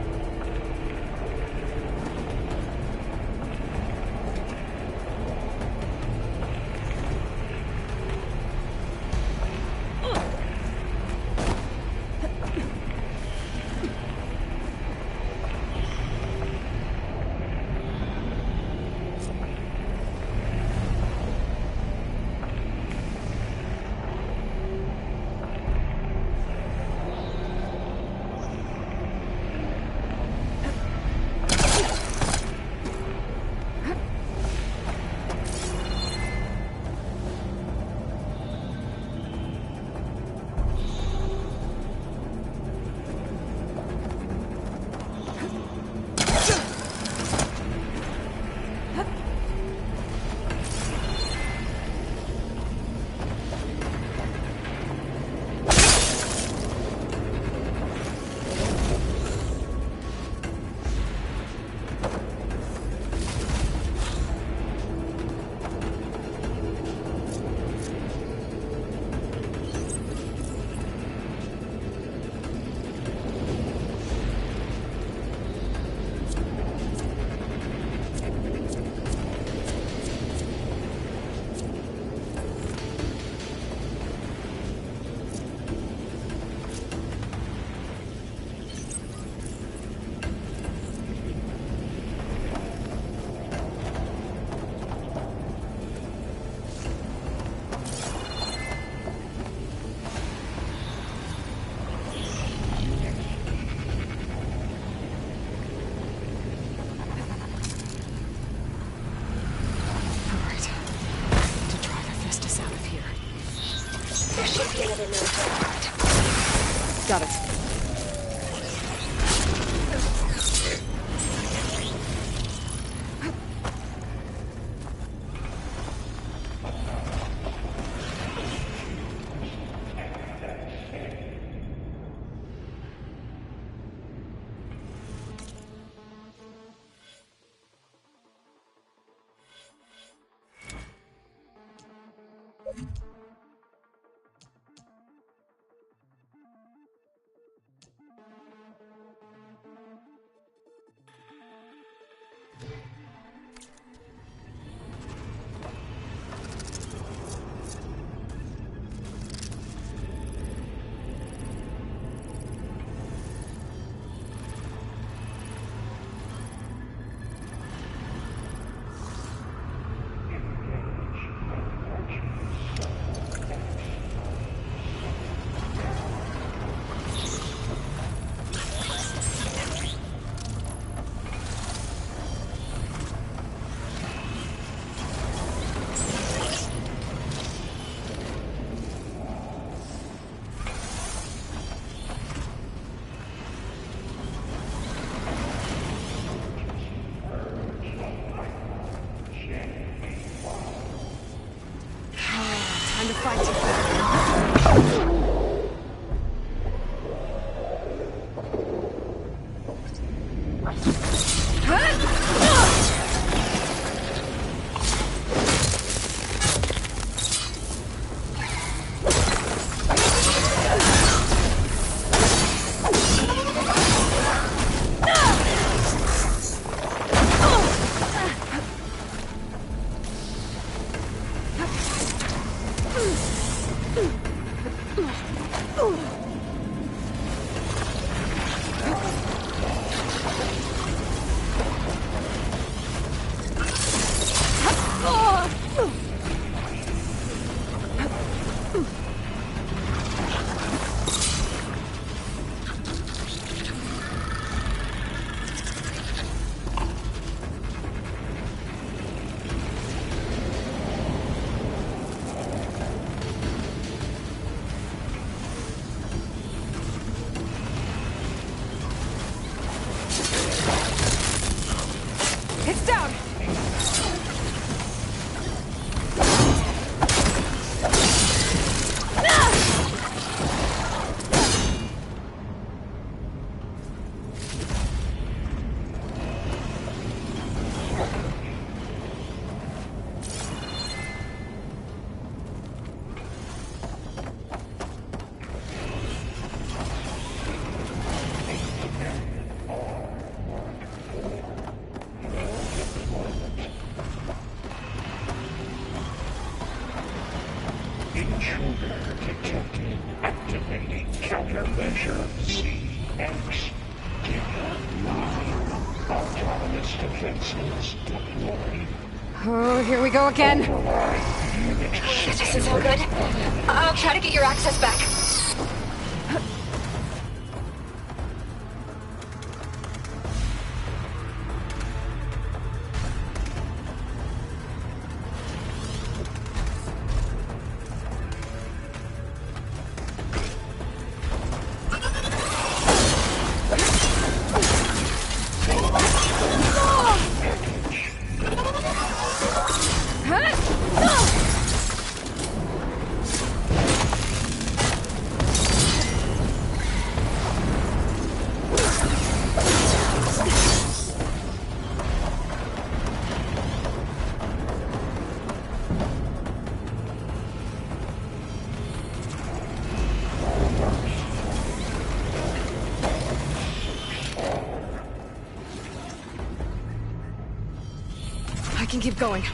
Got it. Time to fight you. tanks. Data 9. Autonomous defenses deployed. Oh, here we go again. This doesn't sound good. I'll try to get your access back. I can keep going.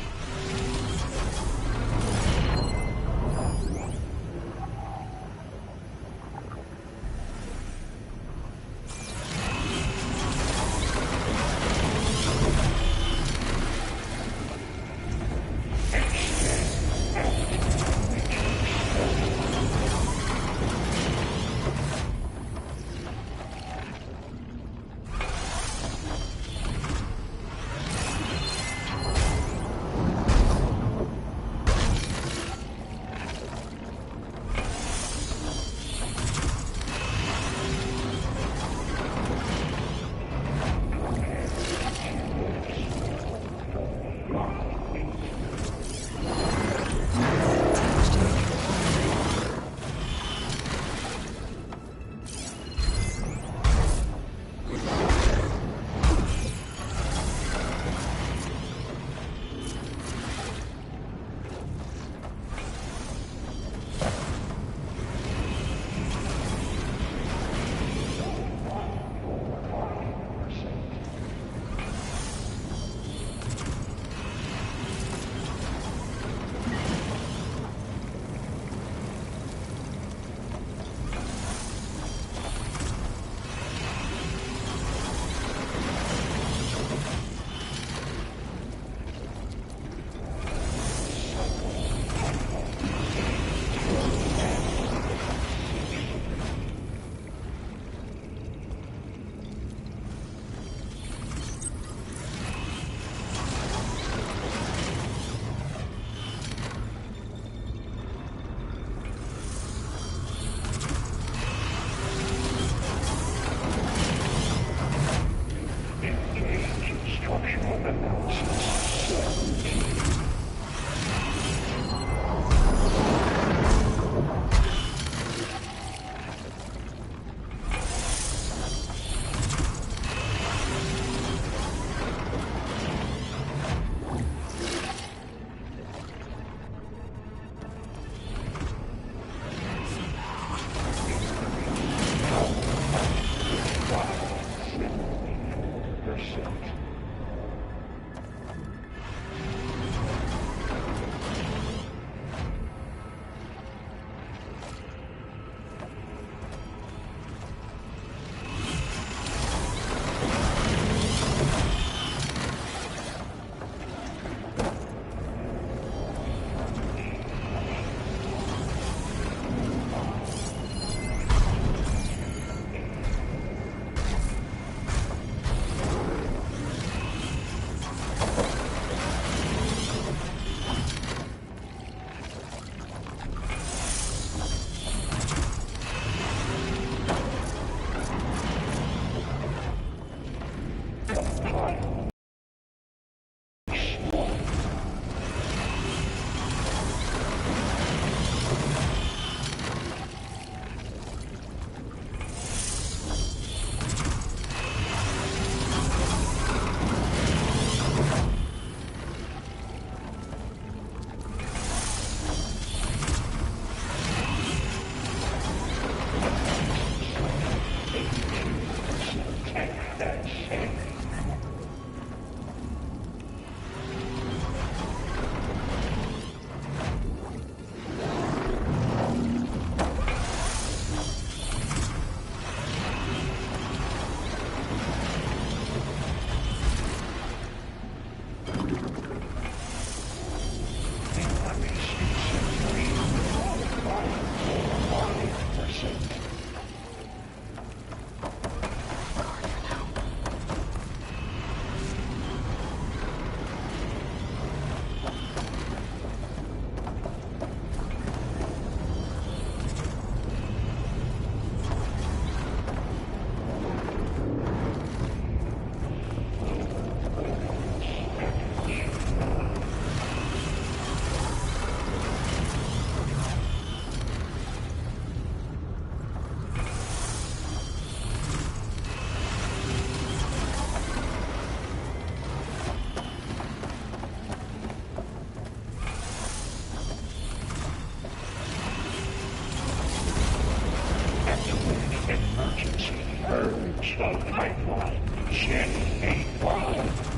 Reach the pipeline. Ship 85.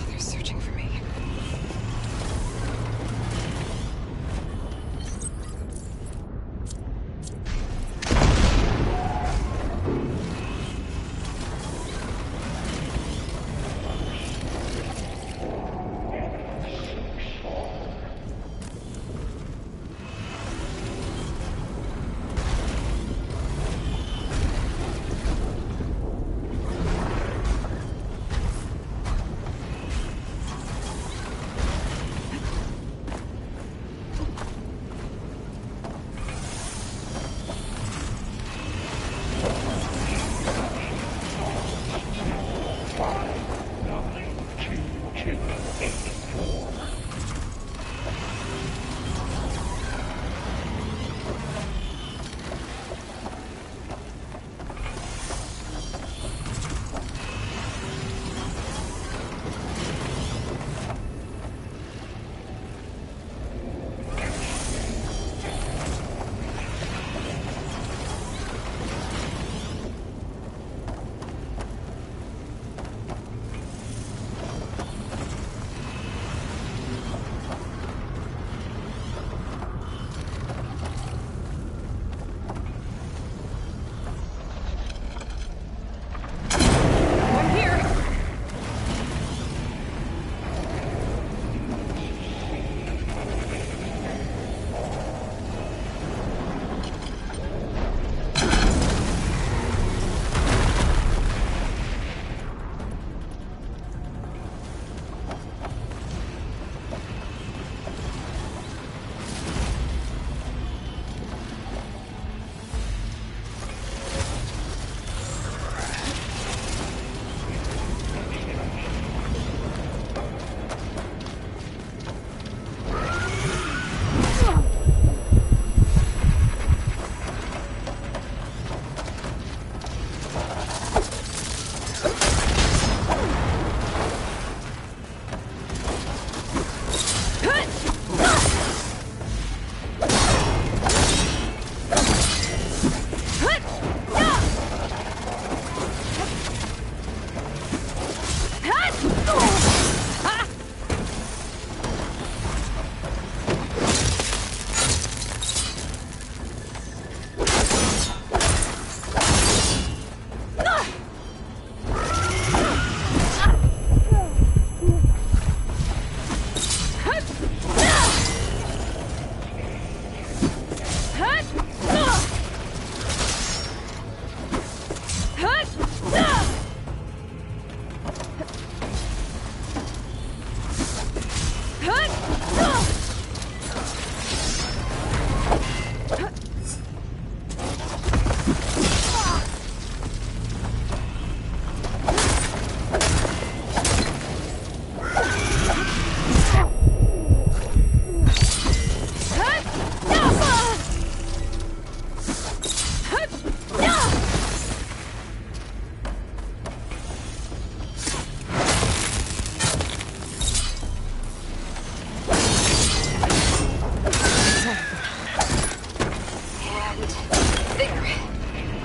They're searching for me.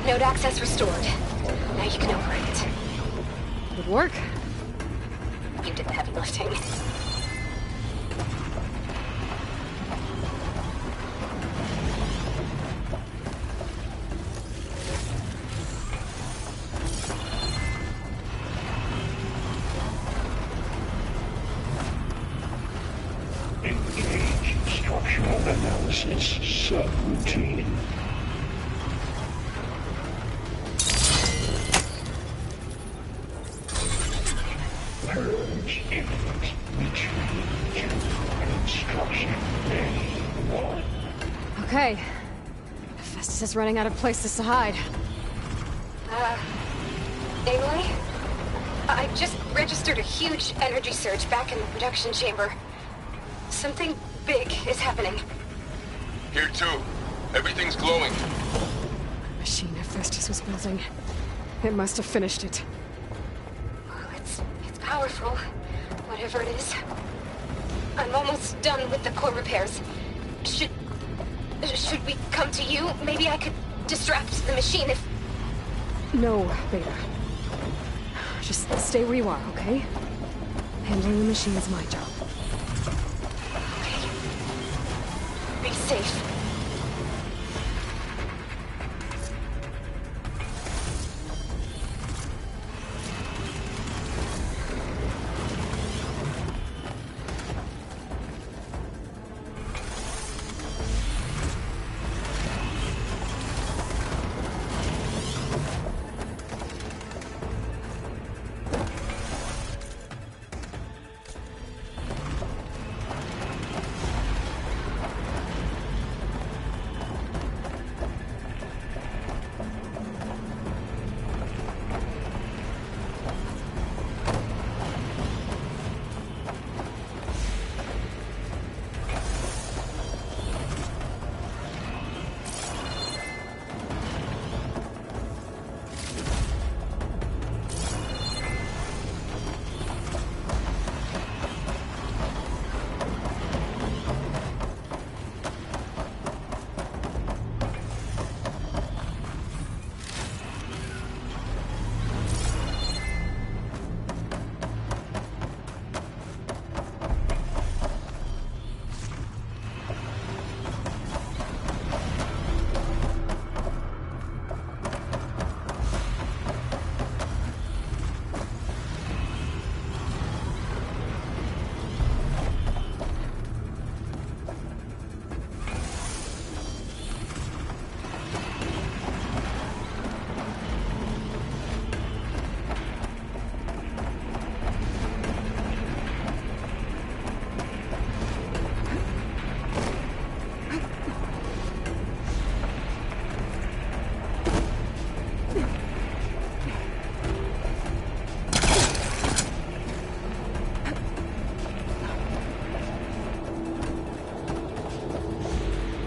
Node access restored. Now you can operate it. Good work. You did the heavy lifting. Engage structural analysis subroutine. Purge imminent. Retreat to instruction A1. Okay. Festus is running out of places to hide. Aloy? I just registered a huge energy surge back in the production chamber. Something big is happening. Here too. Everything's glowing. The machine Festus was building. It must have finished it. Oh, it's powerful. Whatever it is. I'm almost done with the core repairs. Should we come to you? Maybe I could distract the machine if... No, Beta. Just stay where you are, okay? Handling the machine is my job. Okay. Be safe.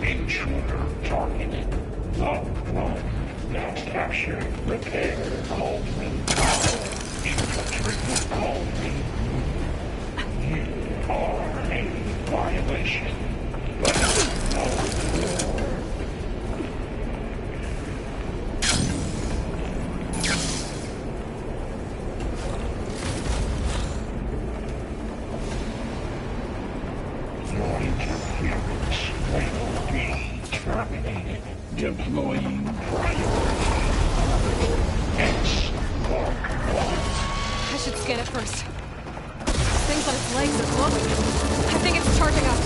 Intruder targeted. One. Now capture, repair, Cauldron power. Infiltrate Cauldron. You are a violation. But no more. Your interference will be terminated. Deploying priority. X Mark 1. I should scan it first. Things on its legs are glowing. I think it's charging up.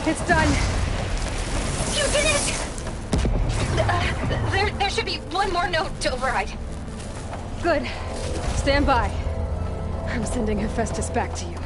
It's done. You did it! There should be one more node to override. Good. Stand by. I'm sending Hephaestus back to you.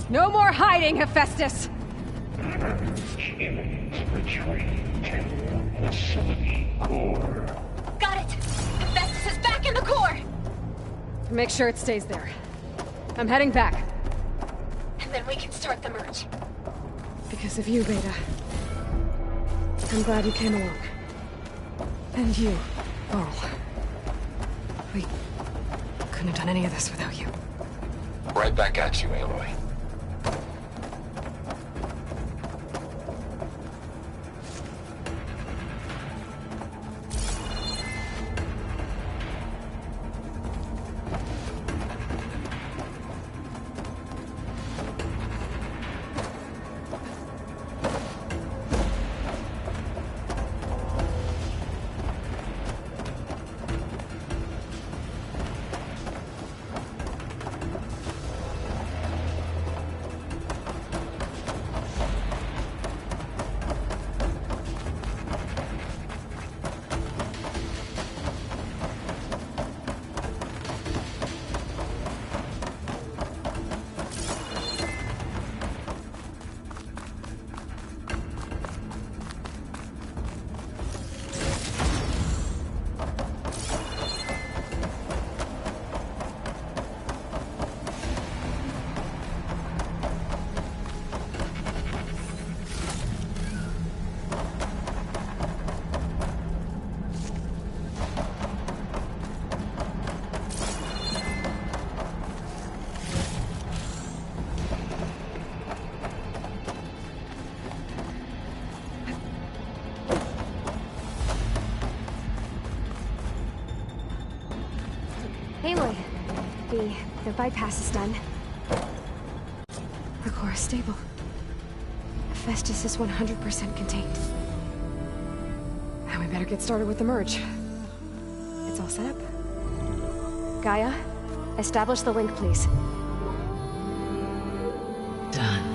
No more hiding, Hephaestus! Humans retreating to the facility core. Got it! Hephaestus is back in the core! Make sure it stays there. I'm heading back. And then we can start the merge. Because of you, Beta. I'm glad you came along. And you, Varl. We couldn't have done any of this without you. Right back at you, Aloy. Aloy, the bypass is done. The core is stable. Hephaestus is 100% contained. Now we better get started with the merge. It's all set up. Gaia, establish the link, please. Done.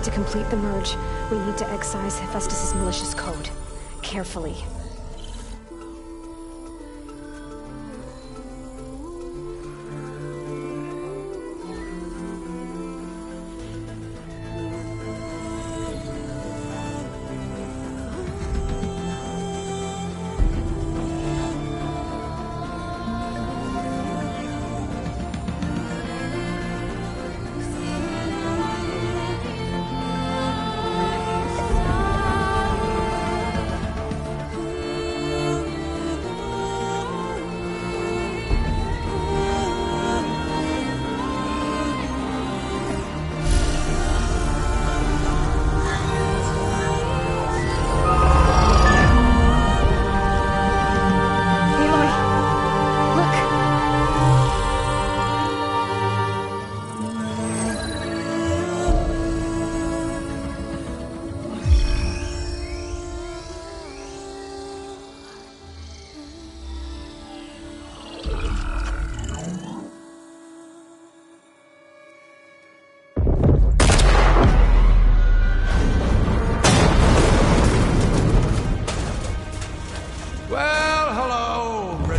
To complete the merge, we need to excise Hephaestus' malicious code. Carefully.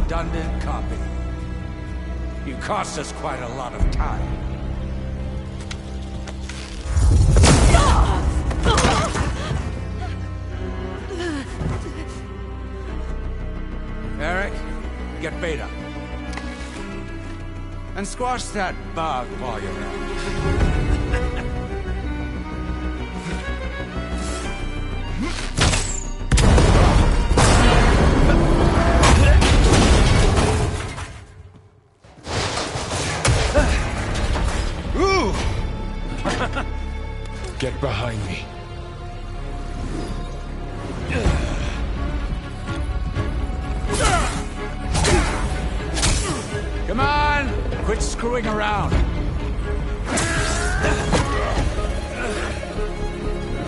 Redundant copy. You cost us quite a lot of time. Eric, get Beta. And squash that bug while you're at it. behind me. Come on! Quit screwing around.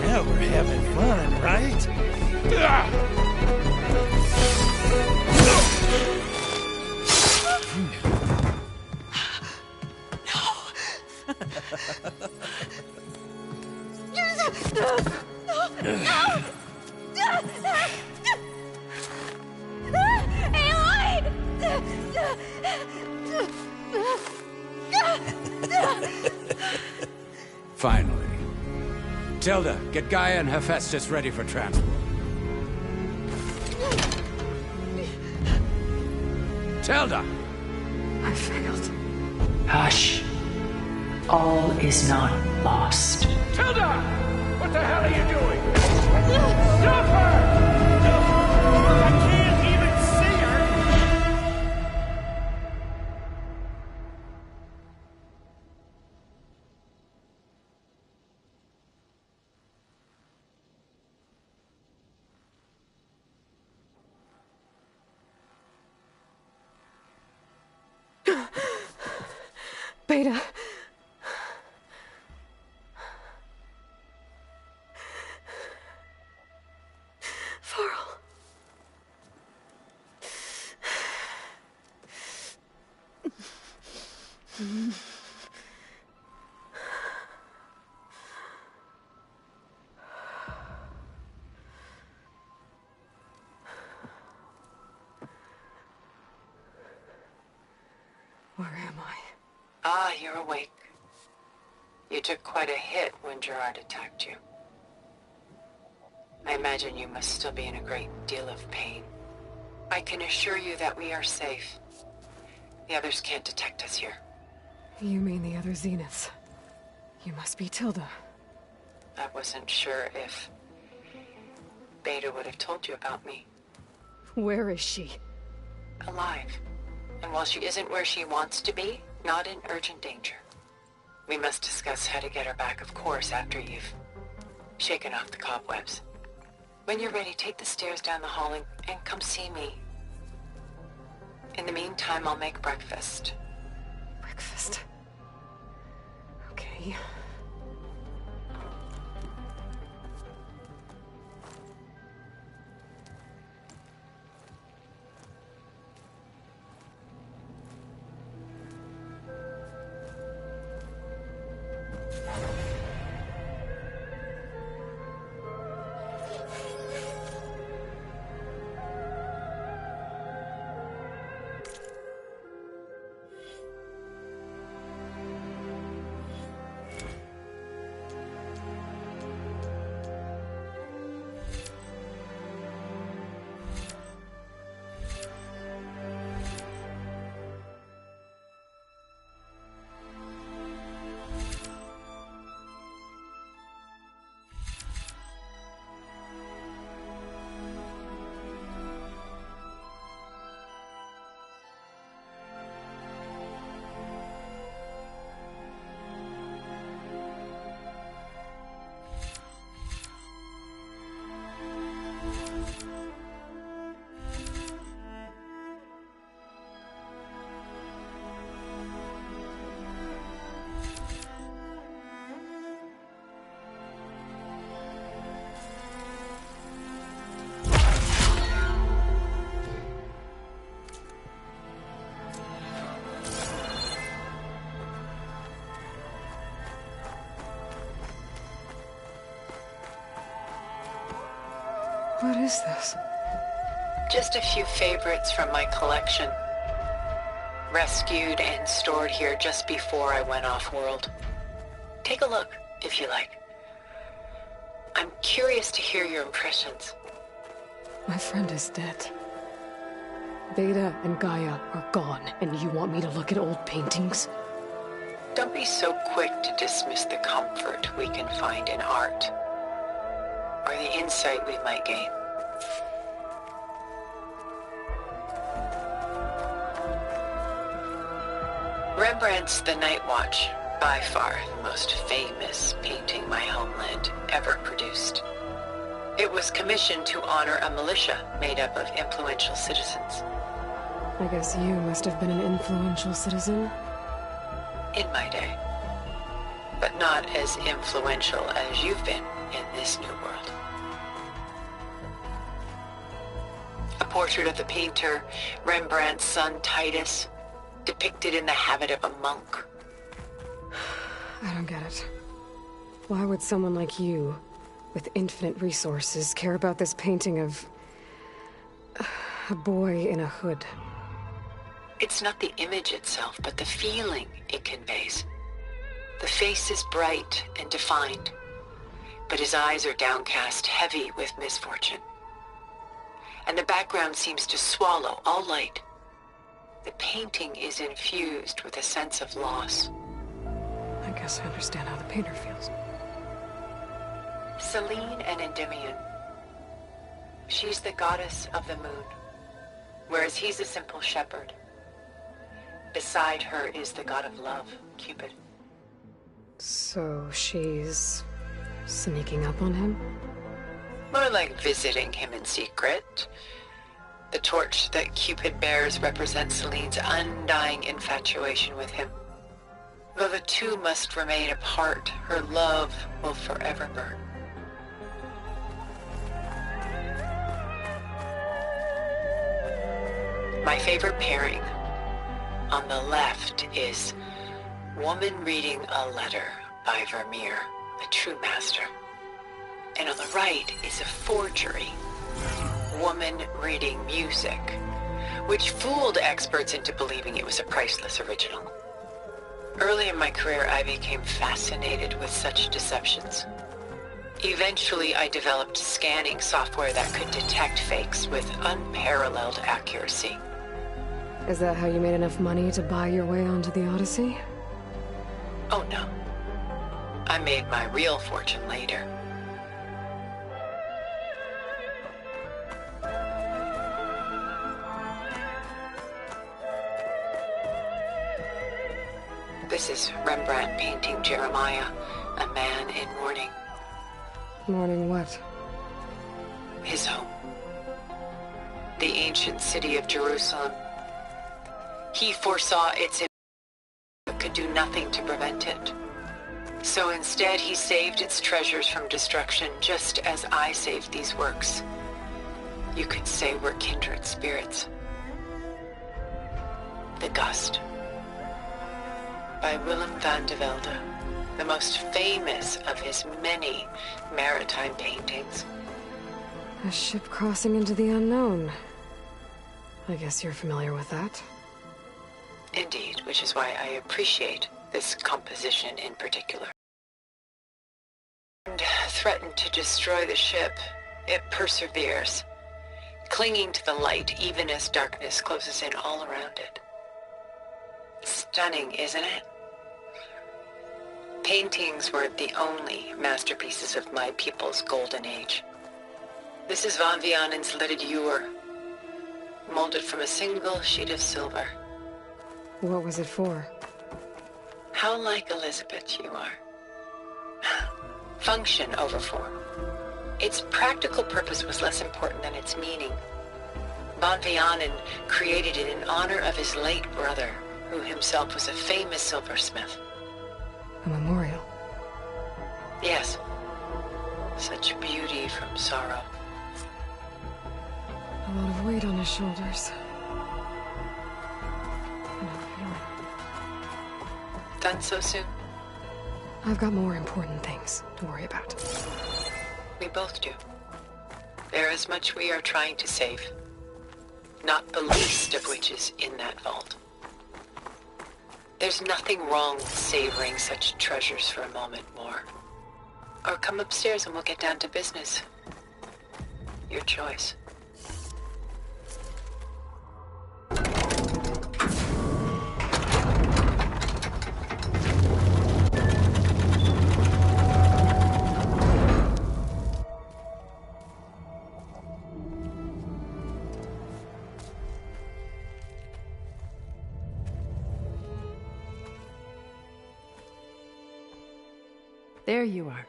Now we're having fun, right? Finally. Tilda, get Gaia and Hephaestus ready for transport. Tilda! I failed. Hush. All is not lost. Tilda! What the hell are you doing? Stop her! I can't even see her! Beta. Farrell. Where am I? Ah, you're awake. You took quite a hit when Gerard attacked you. I imagine you must still be in a great deal of pain. I can assure you that we are safe. The others can't detect us here. You mean the other Zeniths? You must be Tilda. I wasn't sure if Beta would have told you about me. Where is she? Alive. And while she isn't where she wants to be, not in urgent danger. We must discuss how to get her back, of course, after you've shaken off the cobwebs. When you're ready, take the stairs down the hall and come see me. In the meantime, I'll make breakfast. Breakfast. Okay. What is this? Just a few favorites from my collection. Rescued and stored here just before I went off-world. Take a look, if you like. I'm curious to hear your impressions. My friend is dead. Beta and Gaia are gone, and you want me to look at old paintings? Don't be so quick to dismiss the comfort we can find in art, or the insight we might gain. Rembrandt's The Night Watch By far the most famous painting my homeland ever produced. It was commissioned to honor a militia made up of influential citizens. I guess you must have been an influential citizen. In my day. But not as influential as you've been in this new world. A portrait of the painter, Rembrandt's son Titus, depicted in the habit of a monk. I don't get it. Why would someone like you, with infinite resources, care about this painting of a boy in a hood? It's not the image itself, but the feeling it conveys. The face is bright and defined, but his eyes are downcast, heavy with misfortune. And the background seems to swallow all light. The painting is infused with a sense of loss. I guess I understand how the painter feels. Selene and Endymion. She's the goddess of the moon, whereas he's a simple shepherd. Beside her is the god of love, Cupid. So she's sneaking up on him? More like visiting him in secret. The torch that Cupid bears represents Selene's undying infatuation with him. Though the two must remain apart, her love will forever burn. My favorite pairing on the left is Woman Reading a Letter by Vermeer, a true master. And on the right is a forgery, Woman Reading Music, which fooled experts into believing it was a priceless original. Early in my career, I became fascinated with such deceptions. Eventually, I developed scanning software that could detect fakes with unparalleled accuracy. Is that how you made enough money to buy your way onto the Odyssey? Oh no. I made my real fortune later. This is Rembrandt painting Jeremiah, a man in mourning. Mourning what? His home. The ancient city of Jerusalem. He foresaw its but could do nothing to prevent it. So instead, he saved its treasures from destruction, just as I saved these works. You could say we're kindred spirits. The Gust. By Willem van de Velde, the most famous of his many maritime paintings. A ship crossing into the unknown. I guess you're familiar with that. Indeed, which is why I appreciate this composition in particular. And threatened to destroy the ship, it perseveres, clinging to the light even as darkness closes in all around it. Stunning, isn't it? Paintings were the only masterpieces of my people's golden age. This is Van Vianen's Lidded Ewer, molded from a single sheet of silver. What was it for? How like Elizabeth you are. Function over form. Its practical purpose was less important than its meaning. Van Vianen created it in honor of his late brother, who himself was a famous silversmith. A memorial? Yes. Such beauty from sorrow. A lot of weight on his shoulders. Done so soon? I've got more important things to worry about. We both do. There is much we are trying to save. Not the least of which is in that vault. There's nothing wrong with savoring such treasures for a moment more. Or come upstairs and we'll get down to business. Your choice. There you are.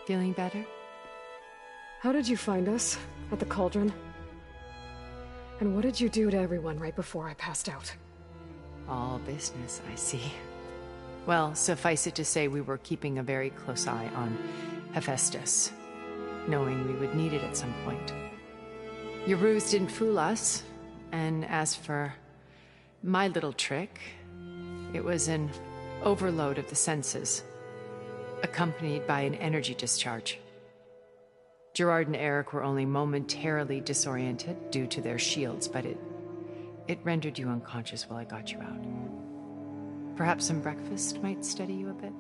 Feeling better? How did you find us? At the Cauldron? And what did you do to everyone right before I passed out? All business, I see. Well, suffice it to say we were keeping a very close eye on Hephaestus, knowing we would need it at some point. Your ruse didn't fool us, and as for my little trick, it was an overload of the senses, accompanied by an energy discharge. Gerard and Eric were only momentarily disoriented due to their shields, but it rendered you unconscious while I got you out. Perhaps some breakfast might steady you a bit?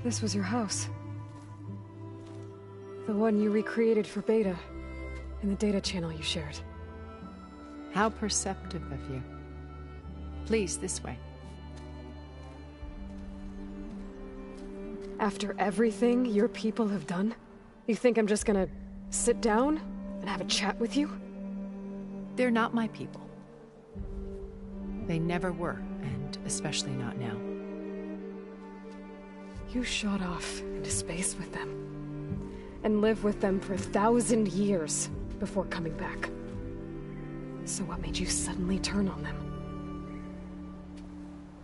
This was your house. The one you recreated for Beta, in the data channel you shared. How perceptive of you. Please, this way. After everything your people have done, you think I'm just gonna sit down and have a chat with you? They're not my people. They never were, and especially not now. You shot off into space with them, and lived with them for 1,000 years before coming back. So what made you suddenly turn on them?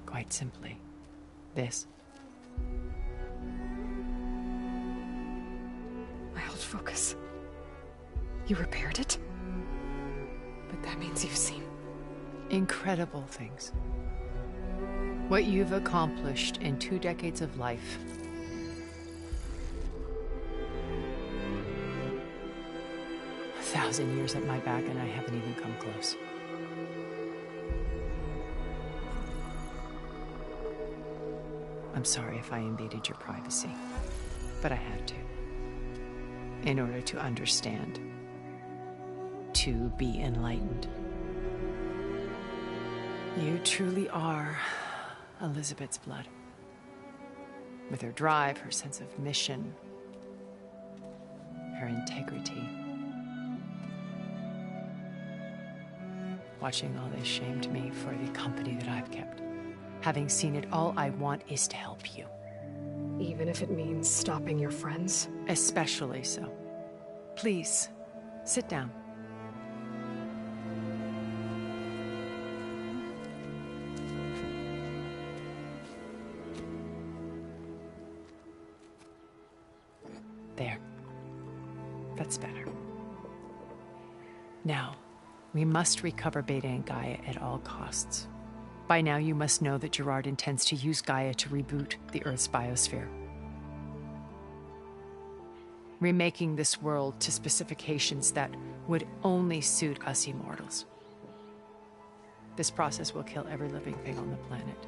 Quite simply, this. My old focus. You repaired it? But that means you've seen incredible things. What you've accomplished in 2 decades of life. A 1,000 years at my back and I haven't even come close. I'm sorry if I invaded your privacy, but I had to. In order to understand. To be enlightened. You truly are Elizabeth's blood. With her drive, her sense of mission, her integrity. Watching all this shamed me for the company that I've kept. Having seen it, all I want is to help you. Even if it means stopping your friends? Especially so. Please, sit down. There. That's better. Now, we must recover Beta and Gaia at all costs. By now, you must know that Gerard intends to use Gaia to reboot the Earth's biosphere. Remaking this world to specifications that would only suit us immortals. This process will kill every living thing on the planet.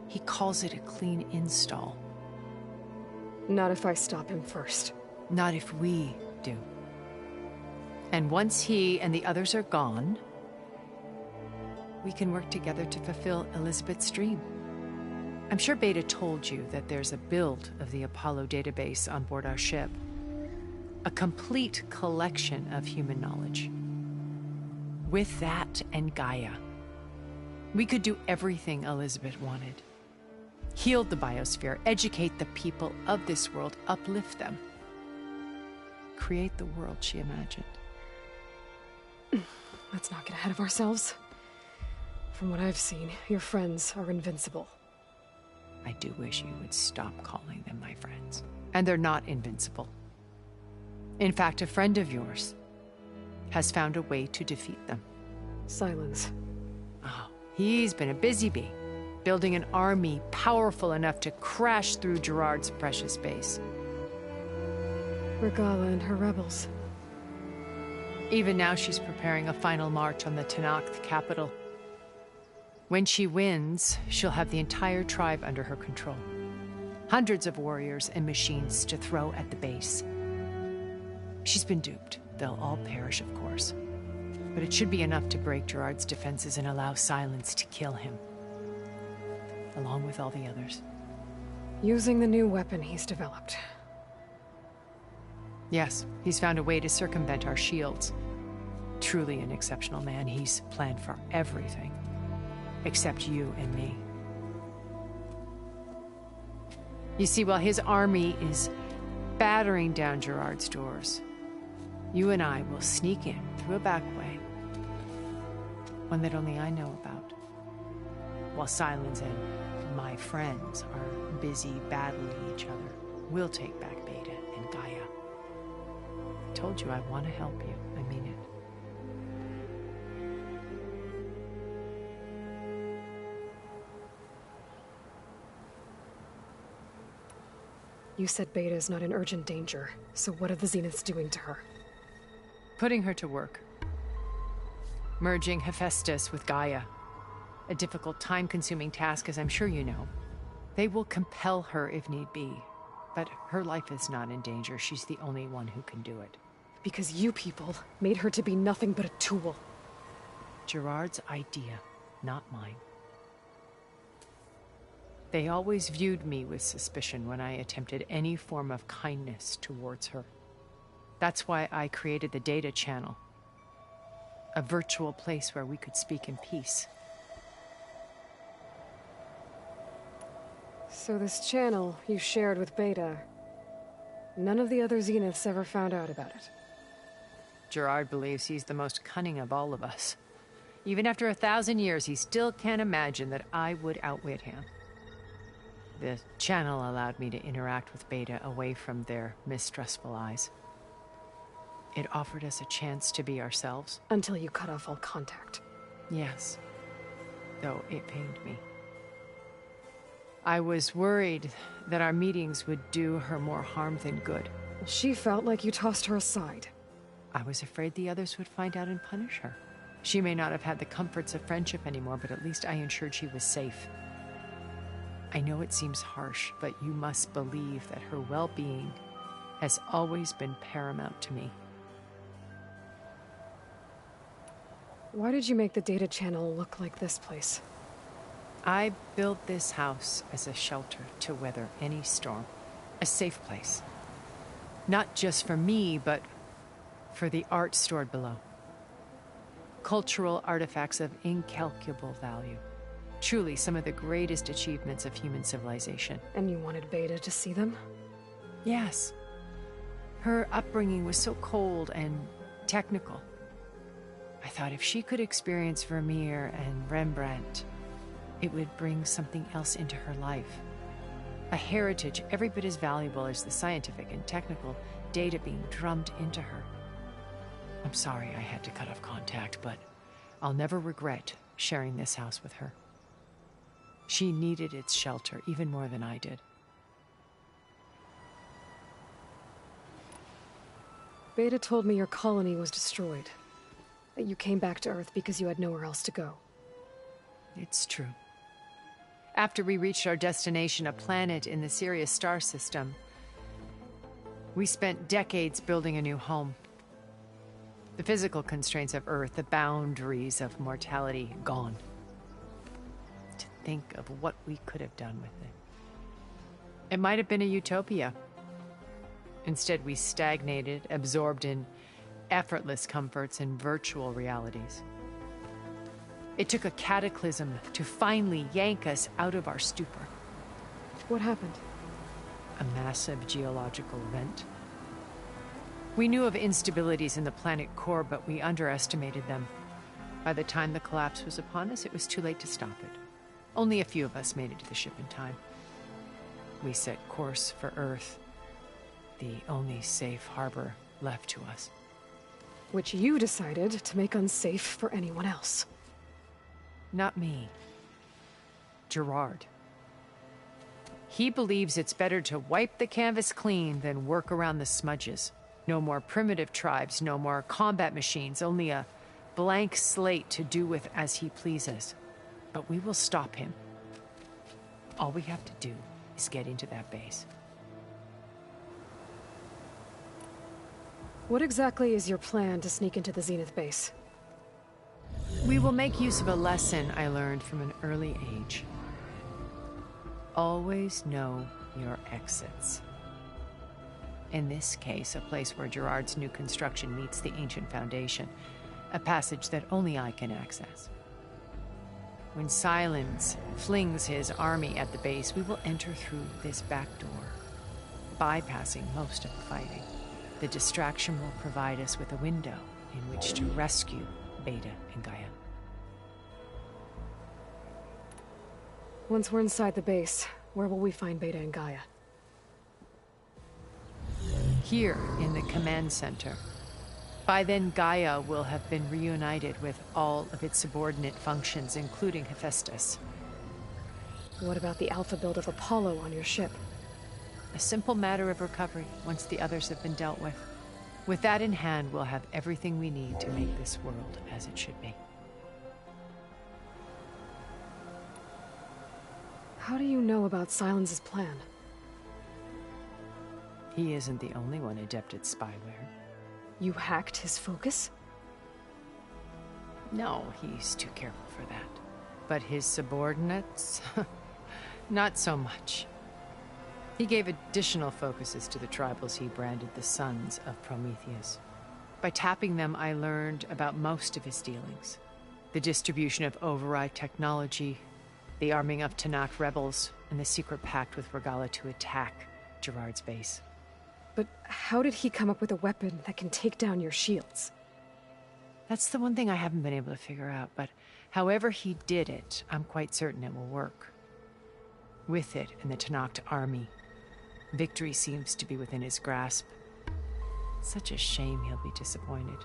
He calls it a clean install. Not if I stop him first. Not if we do. And once he and the others are gone, we can work together to fulfill Elizabeth's dream. I'm sure Beta told you that there's a build of the Apollo database on board our ship. A complete collection of human knowledge. With that and Gaia, we could do everything Elizabeth wanted. Heal the biosphere, educate the people of this world, uplift them. Create the world she imagined. Let's not get ahead of ourselves. From what I've seen, your friends are invincible. I do wish you would stop calling them my friends. And they're not invincible. In fact, a friend of yours has found a way to defeat them. Silence. Oh, he's been a busy bee, building an army powerful enough to crash through Gerard's precious base. Regala and her rebels. Even now she's preparing a final march on the Tenakth capital. When she wins, she'll have the entire tribe under her control. Hundreds of warriors and machines to throw at the base. She's been duped. They'll all perish, of course. But it should be enough to break Gerard's defenses and allow Silence to kill him. Along with all the others. Using the new weapon he's developed. Yes, he's found a way to circumvent our shields. Truly an exceptional man. He's planned for everything. Except you and me. You see, while his army is battering down Gerard's doors, you and I will sneak in through a back way. One that only I know about. While Silence and my friends are busy battling each other, we'll take back Beta and Gaia. I told you I want to help you. I mean it. You said Beta is not in urgent danger, so what are the Zeniths doing to her? Putting her to work. Merging Hephaestus with Gaia. A difficult, time-consuming task, as I'm sure you know. They will compel her if need be. But her life is not in danger. She's the only one who can do it. Because you people made her to be nothing but a tool. Gerard's idea, not mine. They always viewed me with suspicion when I attempted any form of kindness towards her. That's why I created the data channel. A virtual place where we could speak in peace. So this channel you shared with Beta, none of the other Zeniths ever found out about it? Gerard believes he's the most cunning of all of us. Even after 1,000 years, he still can't imagine that I would outwit him. The channel allowed me to interact with Beta away from their mistrustful eyes. It offered us a chance to be ourselves. Until you cut off all contact. Yes. Though it pained me. I was worried that our meetings would do her more harm than good. She felt like you tossed her aside. I was afraid the others would find out and punish her. She may not have had the comforts of friendship anymore, but at least I ensured she was safe. I know it seems harsh, but you must believe that her well-being has always been paramount to me. Why did you make the data channel look like this place? I built this house as a shelter to weather any storm. A safe place. Not just for me, but for the art stored below. Cultural artifacts of incalculable value. Truly some of the greatest achievements of human civilization. And you wanted Beta to see them? Yes. Her upbringing was so cold and technical. I thought if she could experience Vermeer and Rembrandt, it would bring something else into her life. A heritage every bit as valuable as the scientific and technical data being drummed into her. I'm sorry I had to cut off contact, but I'll never regret sharing this house with her. She needed its shelter even more than I did. Beta told me your colony was destroyed. That you came back to Earth because you had nowhere else to go. It's true. After we reached our destination, a planet in the Sirius star system, we spent decades building a new home. The physical constraints of Earth, the boundaries of mortality, gone. To think of what we could have done with it. It might have been a utopia. Instead, we stagnated, absorbed in effortless comforts and virtual realities. It took a cataclysm to finally yank us out of our stupor. What happened? A massive geological event. We knew of instabilities in the planet core, but we underestimated them. By the time the collapse was upon us, it was too late to stop it. Only a few of us made it to the ship in time. We set course for Earth, the only safe harbor left to us. Which you decided to make unsafe for anyone else. Not me. Gerard. He believes it's better to wipe the canvas clean than work around the smudges. No more primitive tribes, no more combat machines, only a blank slate to do with as he pleases. But we will stop him. All we have to do is get into that base. What exactly is your plan to sneak into the Zenith base? We will make use of a lesson I learned from an early age. Always know your exits. In this case, a place where Gerard's new construction meets the ancient foundation, a passage that only I can access. When Silence flings his army at the base, we will enter through this back door, bypassing most of the fighting. The distraction will provide us with a window in which to rescue Beta and Gaia. Once we're inside the base, where will we find Beta and Gaia? Here in the command center. By then, Gaia will have been reunited with all of its subordinate functions, including Hephaestus. What about the alpha build of Apollo on your ship? A simple matter of recovery once the others have been dealt with. With that in hand, we'll have everything we need to make this world as it should be. How do you know about Silence's plan? He isn't the only one adept at spyware. You hacked his focus? No, he's too careful for that. But his subordinates? Not so much. He gave additional focuses to the tribals he branded the Sons of Prometheus. By tapping them, I learned about most of his dealings. The distribution of override technology, the arming of Tanakh rebels, and the secret pact with Regala to attack Gerard's base. But how did he come up with a weapon that can take down your shields? That's the one thing I haven't been able to figure out, but however he did it, I'm quite certain it will work. With it and the Tanakh army, victory seems to be within his grasp. Such a shame he'll be disappointed.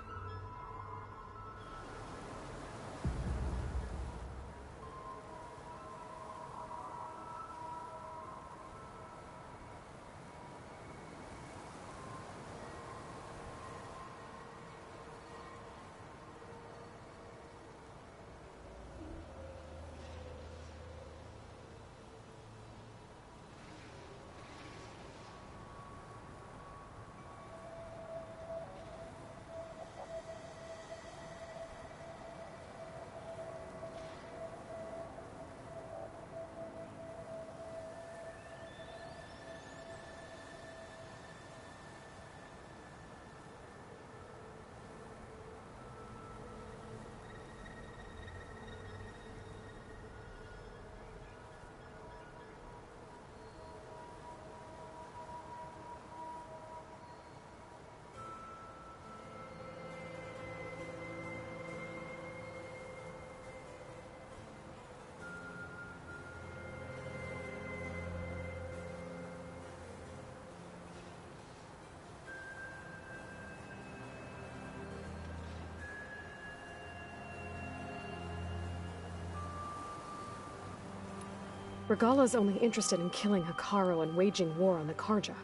Regala's only interested in killing Hekarro and waging war on the Karja.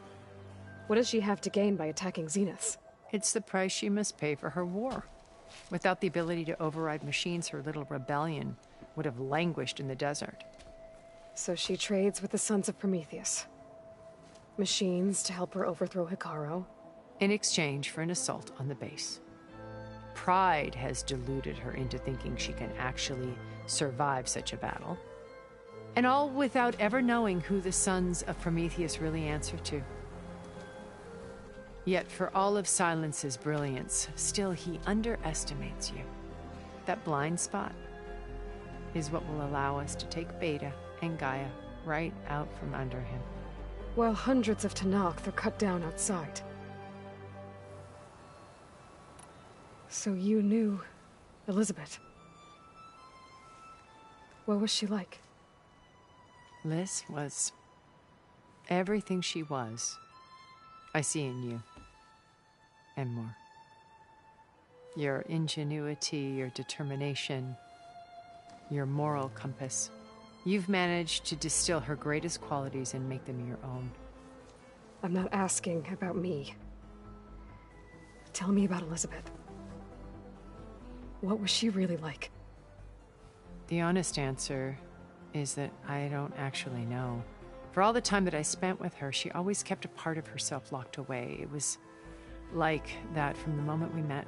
What does she have to gain by attacking Zenith? It's the price she must pay for her war. Without the ability to override machines, her little rebellion would have languished in the desert. So she trades with the Sons of Prometheus. Machines to help her overthrow Hekarro. In exchange for an assault on the base. Pride has deluded her into thinking she can actually survive such a battle. And all without ever knowing who the Sons of Prometheus really answer to. Yet for all of Silence's brilliance, still he underestimates you. That blind spot is what will allow us to take Beta and Gaia right out from under him. While hundreds of Tanakh are cut down outside. So you knew Elizabeth. What was she like? Liz was everything she was. I see in you. And more. Your ingenuity, your determination, your moral compass. You've managed to distill her greatest qualities and make them your own. I'm not asking about me. Tell me about Elizabeth. What was she really like? The honest answer is that I don't actually know. For all the time that I spent with her, she always kept a part of herself locked away. It was like that from the moment we met.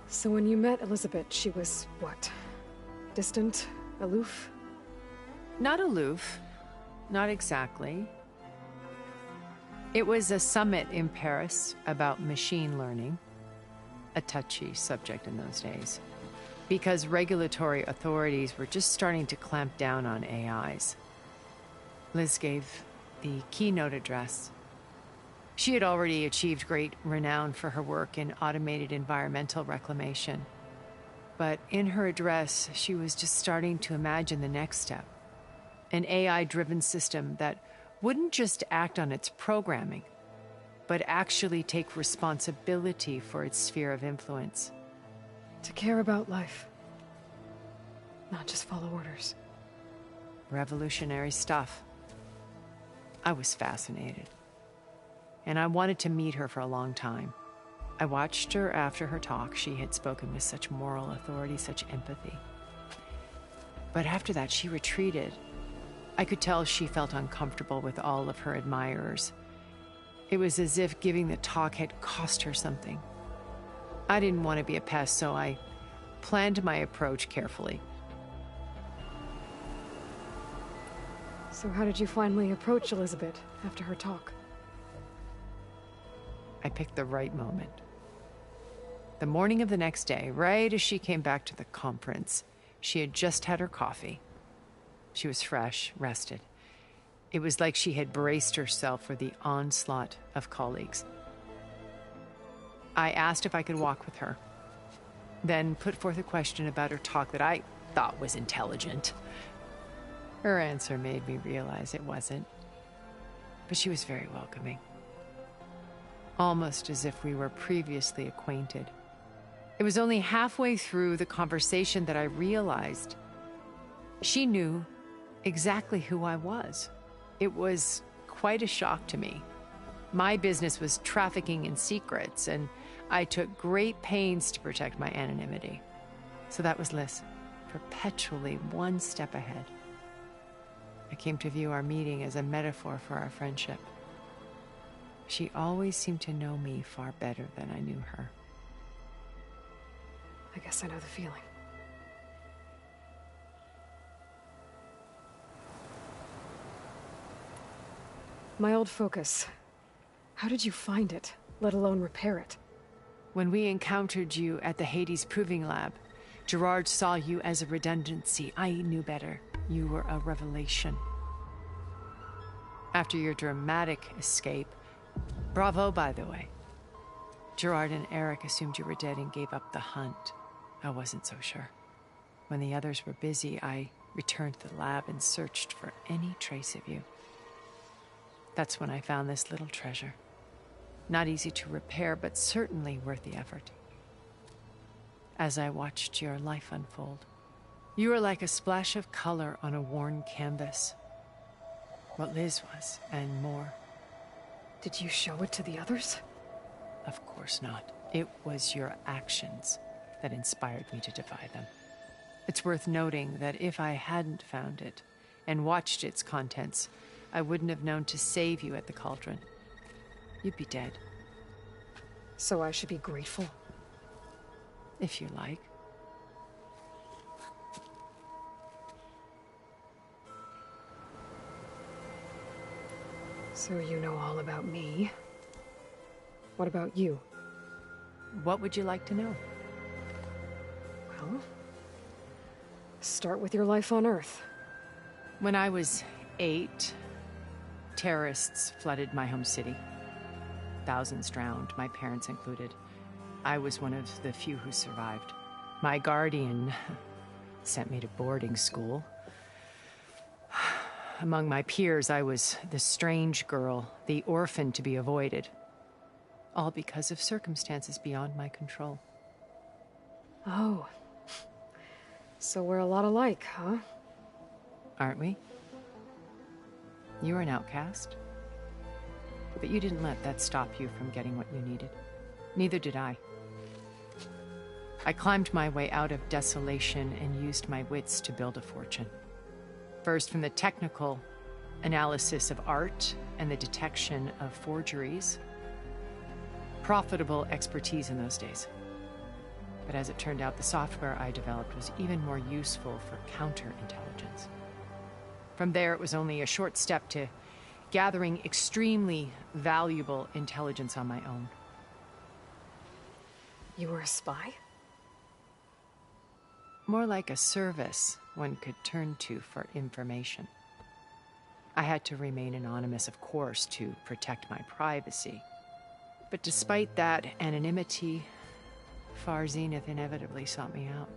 So when you met Elizabeth, she was what? Distant? Aloof? Not aloof. Not exactly. It was a summit in Paris about machine learning, a touchy subject in those days, because regulatory authorities were just starting to clamp down on AIs. Liz gave the keynote address. She had already achieved great renown for her work in automated environmental reclamation. But in her address, she was just starting to imagine the next step. An AI-driven system that wouldn't just act on its programming, but actually take responsibility for its sphere of influence. To care about life. Not just follow orders. Revolutionary stuff. I was fascinated. And I wanted to meet her for a long time. I watched her after her talk. She had spoken with such moral authority, such empathy. But after that, she retreated. I could tell she felt uncomfortable with all of her admirers. It was as if giving the talk had cost her something. I didn't want to be a pest, so I planned my approach carefully. So how did you finally approach Elizabeth after her talk? I picked the right moment. The morning of the next day, right as she came back to the conference, she had just had her coffee. She was fresh, rested. It was like she had braced herself for the onslaught of colleagues. I asked if I could walk with her, then put forth a question about her talk that I thought was intelligent. Her answer made me realize it wasn't, but she was very welcoming. Almost as if we were previously acquainted. It was only halfway through the conversation that I realized she knew exactly who I was. It was quite a shock to me. My business was trafficking in secrets, and I took great pains to protect my anonymity. So that was Liz, perpetually one step ahead. I came to view our meeting as a metaphor for our friendship. She always seemed to know me far better than I knew her. I guess I know the feeling. My old focus. How did you find it, let alone repair it? When we encountered you at the Hades Proving Lab, Gerard saw you as a redundancy. I knew better. You were a revelation. After your dramatic escape, bravo, by the way. Gerard and Eric assumed you were dead and gave up the hunt. I wasn't so sure. When the others were busy, I returned to the lab and searched for any trace of you. That's when I found this little treasure. Not easy to repair, but certainly worth the effort. As I watched your life unfold, you were like a splash of color on a worn canvas. What Liz was, and more. Did you show it to the others? Of course not. It was your actions that inspired me to defy them. It's worth noting that if I hadn't found it and watched its contents, I wouldn't have known to save you at the cauldron. You'd be dead. So I should be grateful? If you like. So you know all about me. What about you? What would you like to know? Well, start with your life on Earth. When I was 8, terrorists flooded my home city. Thousands drowned, my parents included. I was one of the few who survived. My guardian sent me to boarding school. Among my peers, I was the strange girl, the orphan to be avoided. All because of circumstances beyond my control. Oh. So we're a lot alike, huh? Aren't we? You were an outcast. But you didn't let that stop you from getting what you needed. Neither did I. I climbed my way out of desolation and used my wits to build a fortune. First, from the technical analysis of art and the detection of forgeries. Profitable expertise in those days. But as it turned out, the software I developed was even more useful for counterintelligence. From there, it was only a short step to gathering extremely valuable intelligence on my own. You were a spy? More like a service one could turn to for information. I had to remain anonymous, of course, to protect my privacy. But despite that anonymity, Far Zenith inevitably sought me out.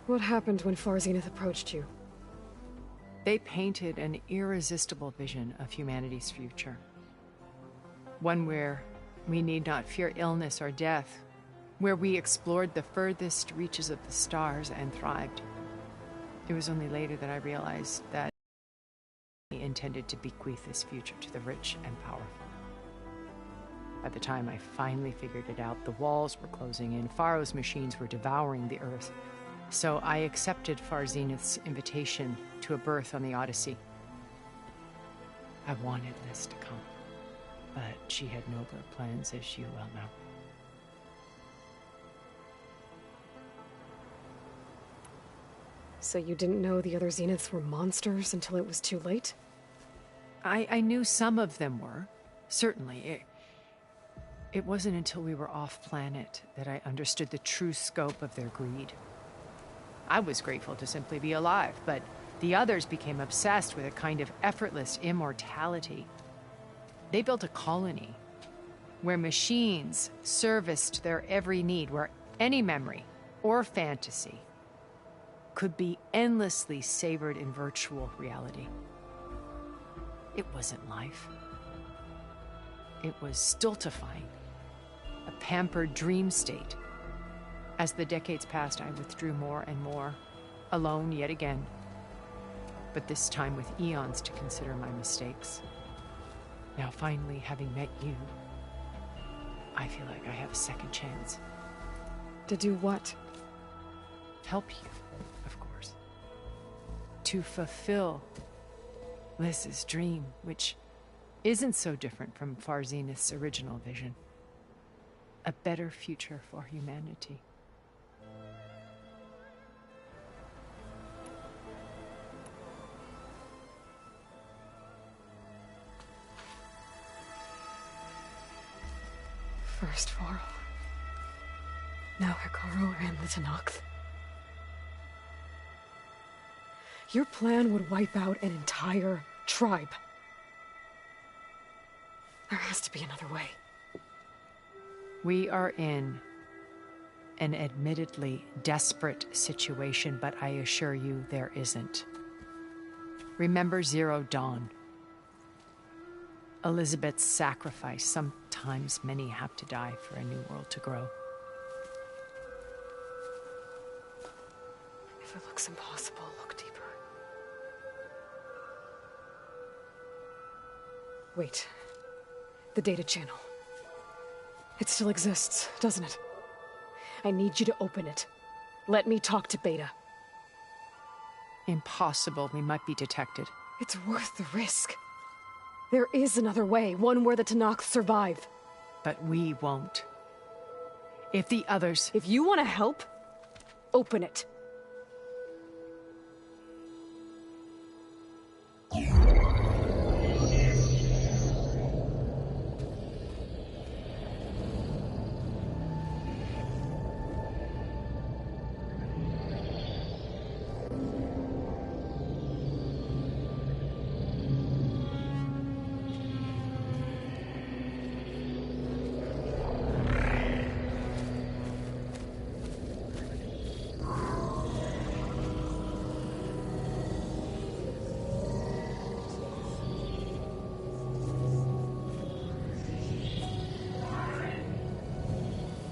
What happened when Far Zenith approached you? They painted an irresistible vision of humanity's future. One where we need not fear illness or death, where we explored the furthest reaches of the stars and thrived. It was only later that I realized that they intended to bequeath this future to the rich and powerful. By the time I finally figured it out, the walls were closing in, Pharaoh's machines were devouring the Earth. So I accepted Far Zenith's invitation to a berth on the Odyssey. I wanted this to come, but she had nobler plans, as you well know. So you didn't know the other Zeniths were monsters until it was too late? I knew some of them were, certainly. It wasn't until we were off-planet that I understood the true scope of their greed. I was grateful to simply be alive, but the others became obsessed with a kind of effortless immortality. They built a colony where machines serviced their every need, where any memory or fantasy could be endlessly savored in virtual reality. It wasn't life. It was stultifying, a pampered dream state. As the decades passed, I withdrew more and more, alone yet again, but this time with eons to consider my mistakes. Now, finally, having met you, I feel like I have a second chance. To do what? Help you, of course. To fulfill Liz's dream, which isn't so different from Far Zenith's original vision. A better future for humanity. First Varl, now Hikaru and the Tenakth. Your plan would wipe out an entire tribe. There has to be another way. We are in an admittedly desperate situation, but I assure you there isn't. Remember Zero Dawn. Elizabeth's sacrifice. Sometimes many have to die for a new world to grow. If it looks impossible, look deeper. Wait. The data channel. It still exists, doesn't it? I need you to open it. Let me talk to Beta. Impossible. We might be detected. It's worth the risk. There is another way, one where the Tenakth survive. But we won't. If the others... If you want to help, open it.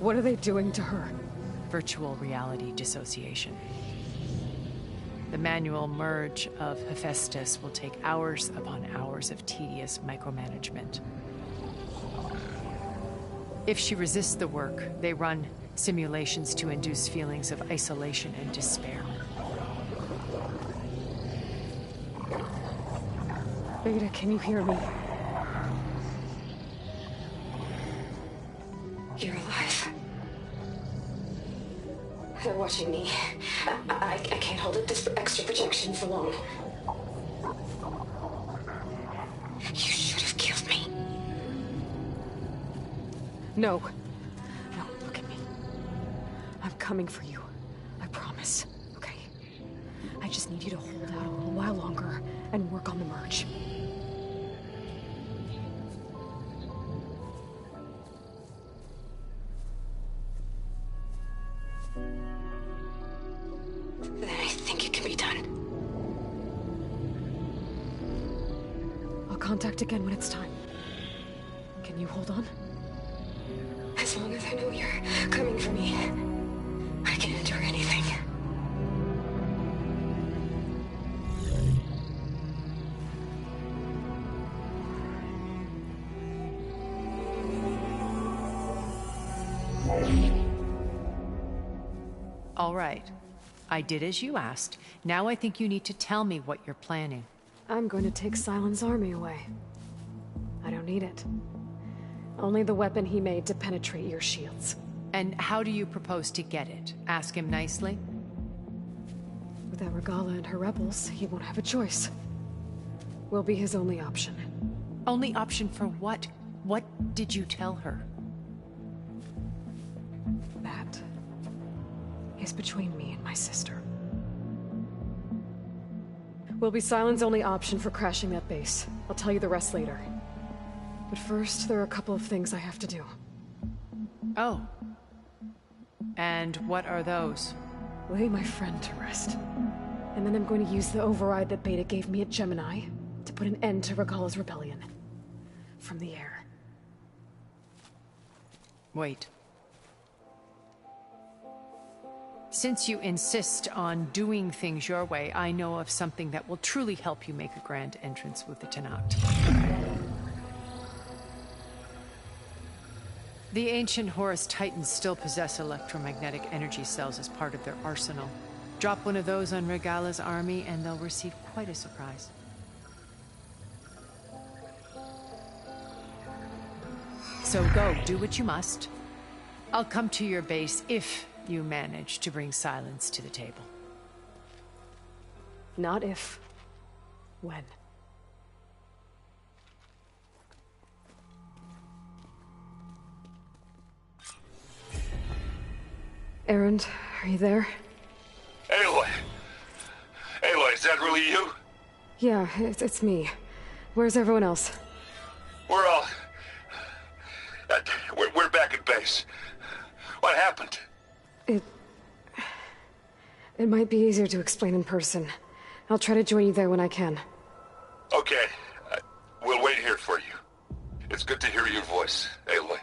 What are they doing to her? Virtual reality dissociation. The manual merge of Hephaestus will take hours upon hours of tedious micromanagement. If she resists the work, they run simulations to induce feelings of isolation and despair. Beta, can you hear me? You're alive. They're watching me. I can't hold up this extra projection for long. You should have killed me. No. No, look at me. I'm coming for you. I promise. Okay? I just need you to hold out a little while longer and work on the merge. Then I think it can be done. I'll contact again when it's time. Can you hold on? As long as I know you're coming for me, I can endure anything. All right. I did as you asked. Now I think you need to tell me what you're planning. I'm going to take Silent's army away. I don't need it. Only the weapon he made to penetrate your shields. And how do you propose to get it? Ask him nicely? Without Regala and her rebels, he won't have a choice. We'll be his only option. Only option for what? What did you tell her? That is between me and my sister. Will be Silent's only option for crashing that base. I'll tell you the rest later. But first, there are a couple of things I have to do. Oh. And what are those? Lay my friend to rest. And then I'm going to use the override that Beta gave me at Gemini to put an end to Regala's rebellion. From the air. Wait. Since you insist on doing things your way, I know of something that will truly help you make a grand entrance with the Tenat. The ancient Horus Titans still possess electromagnetic energy cells as part of their arsenal. Drop one of those on Regala's army and they'll receive quite a surprise. So go, do what you must. I'll come to your base if you manage to bring Silence to the table. Not if. When. Erend, are you there? Aloy! Aloy, is that really you? Yeah, it's me. Where's everyone else? We're all... We're back at base. What happened? It might be easier to explain in person. I'll try to join you there when I can. Okay. We'll wait here for you. It's good to hear your voice, Aloy.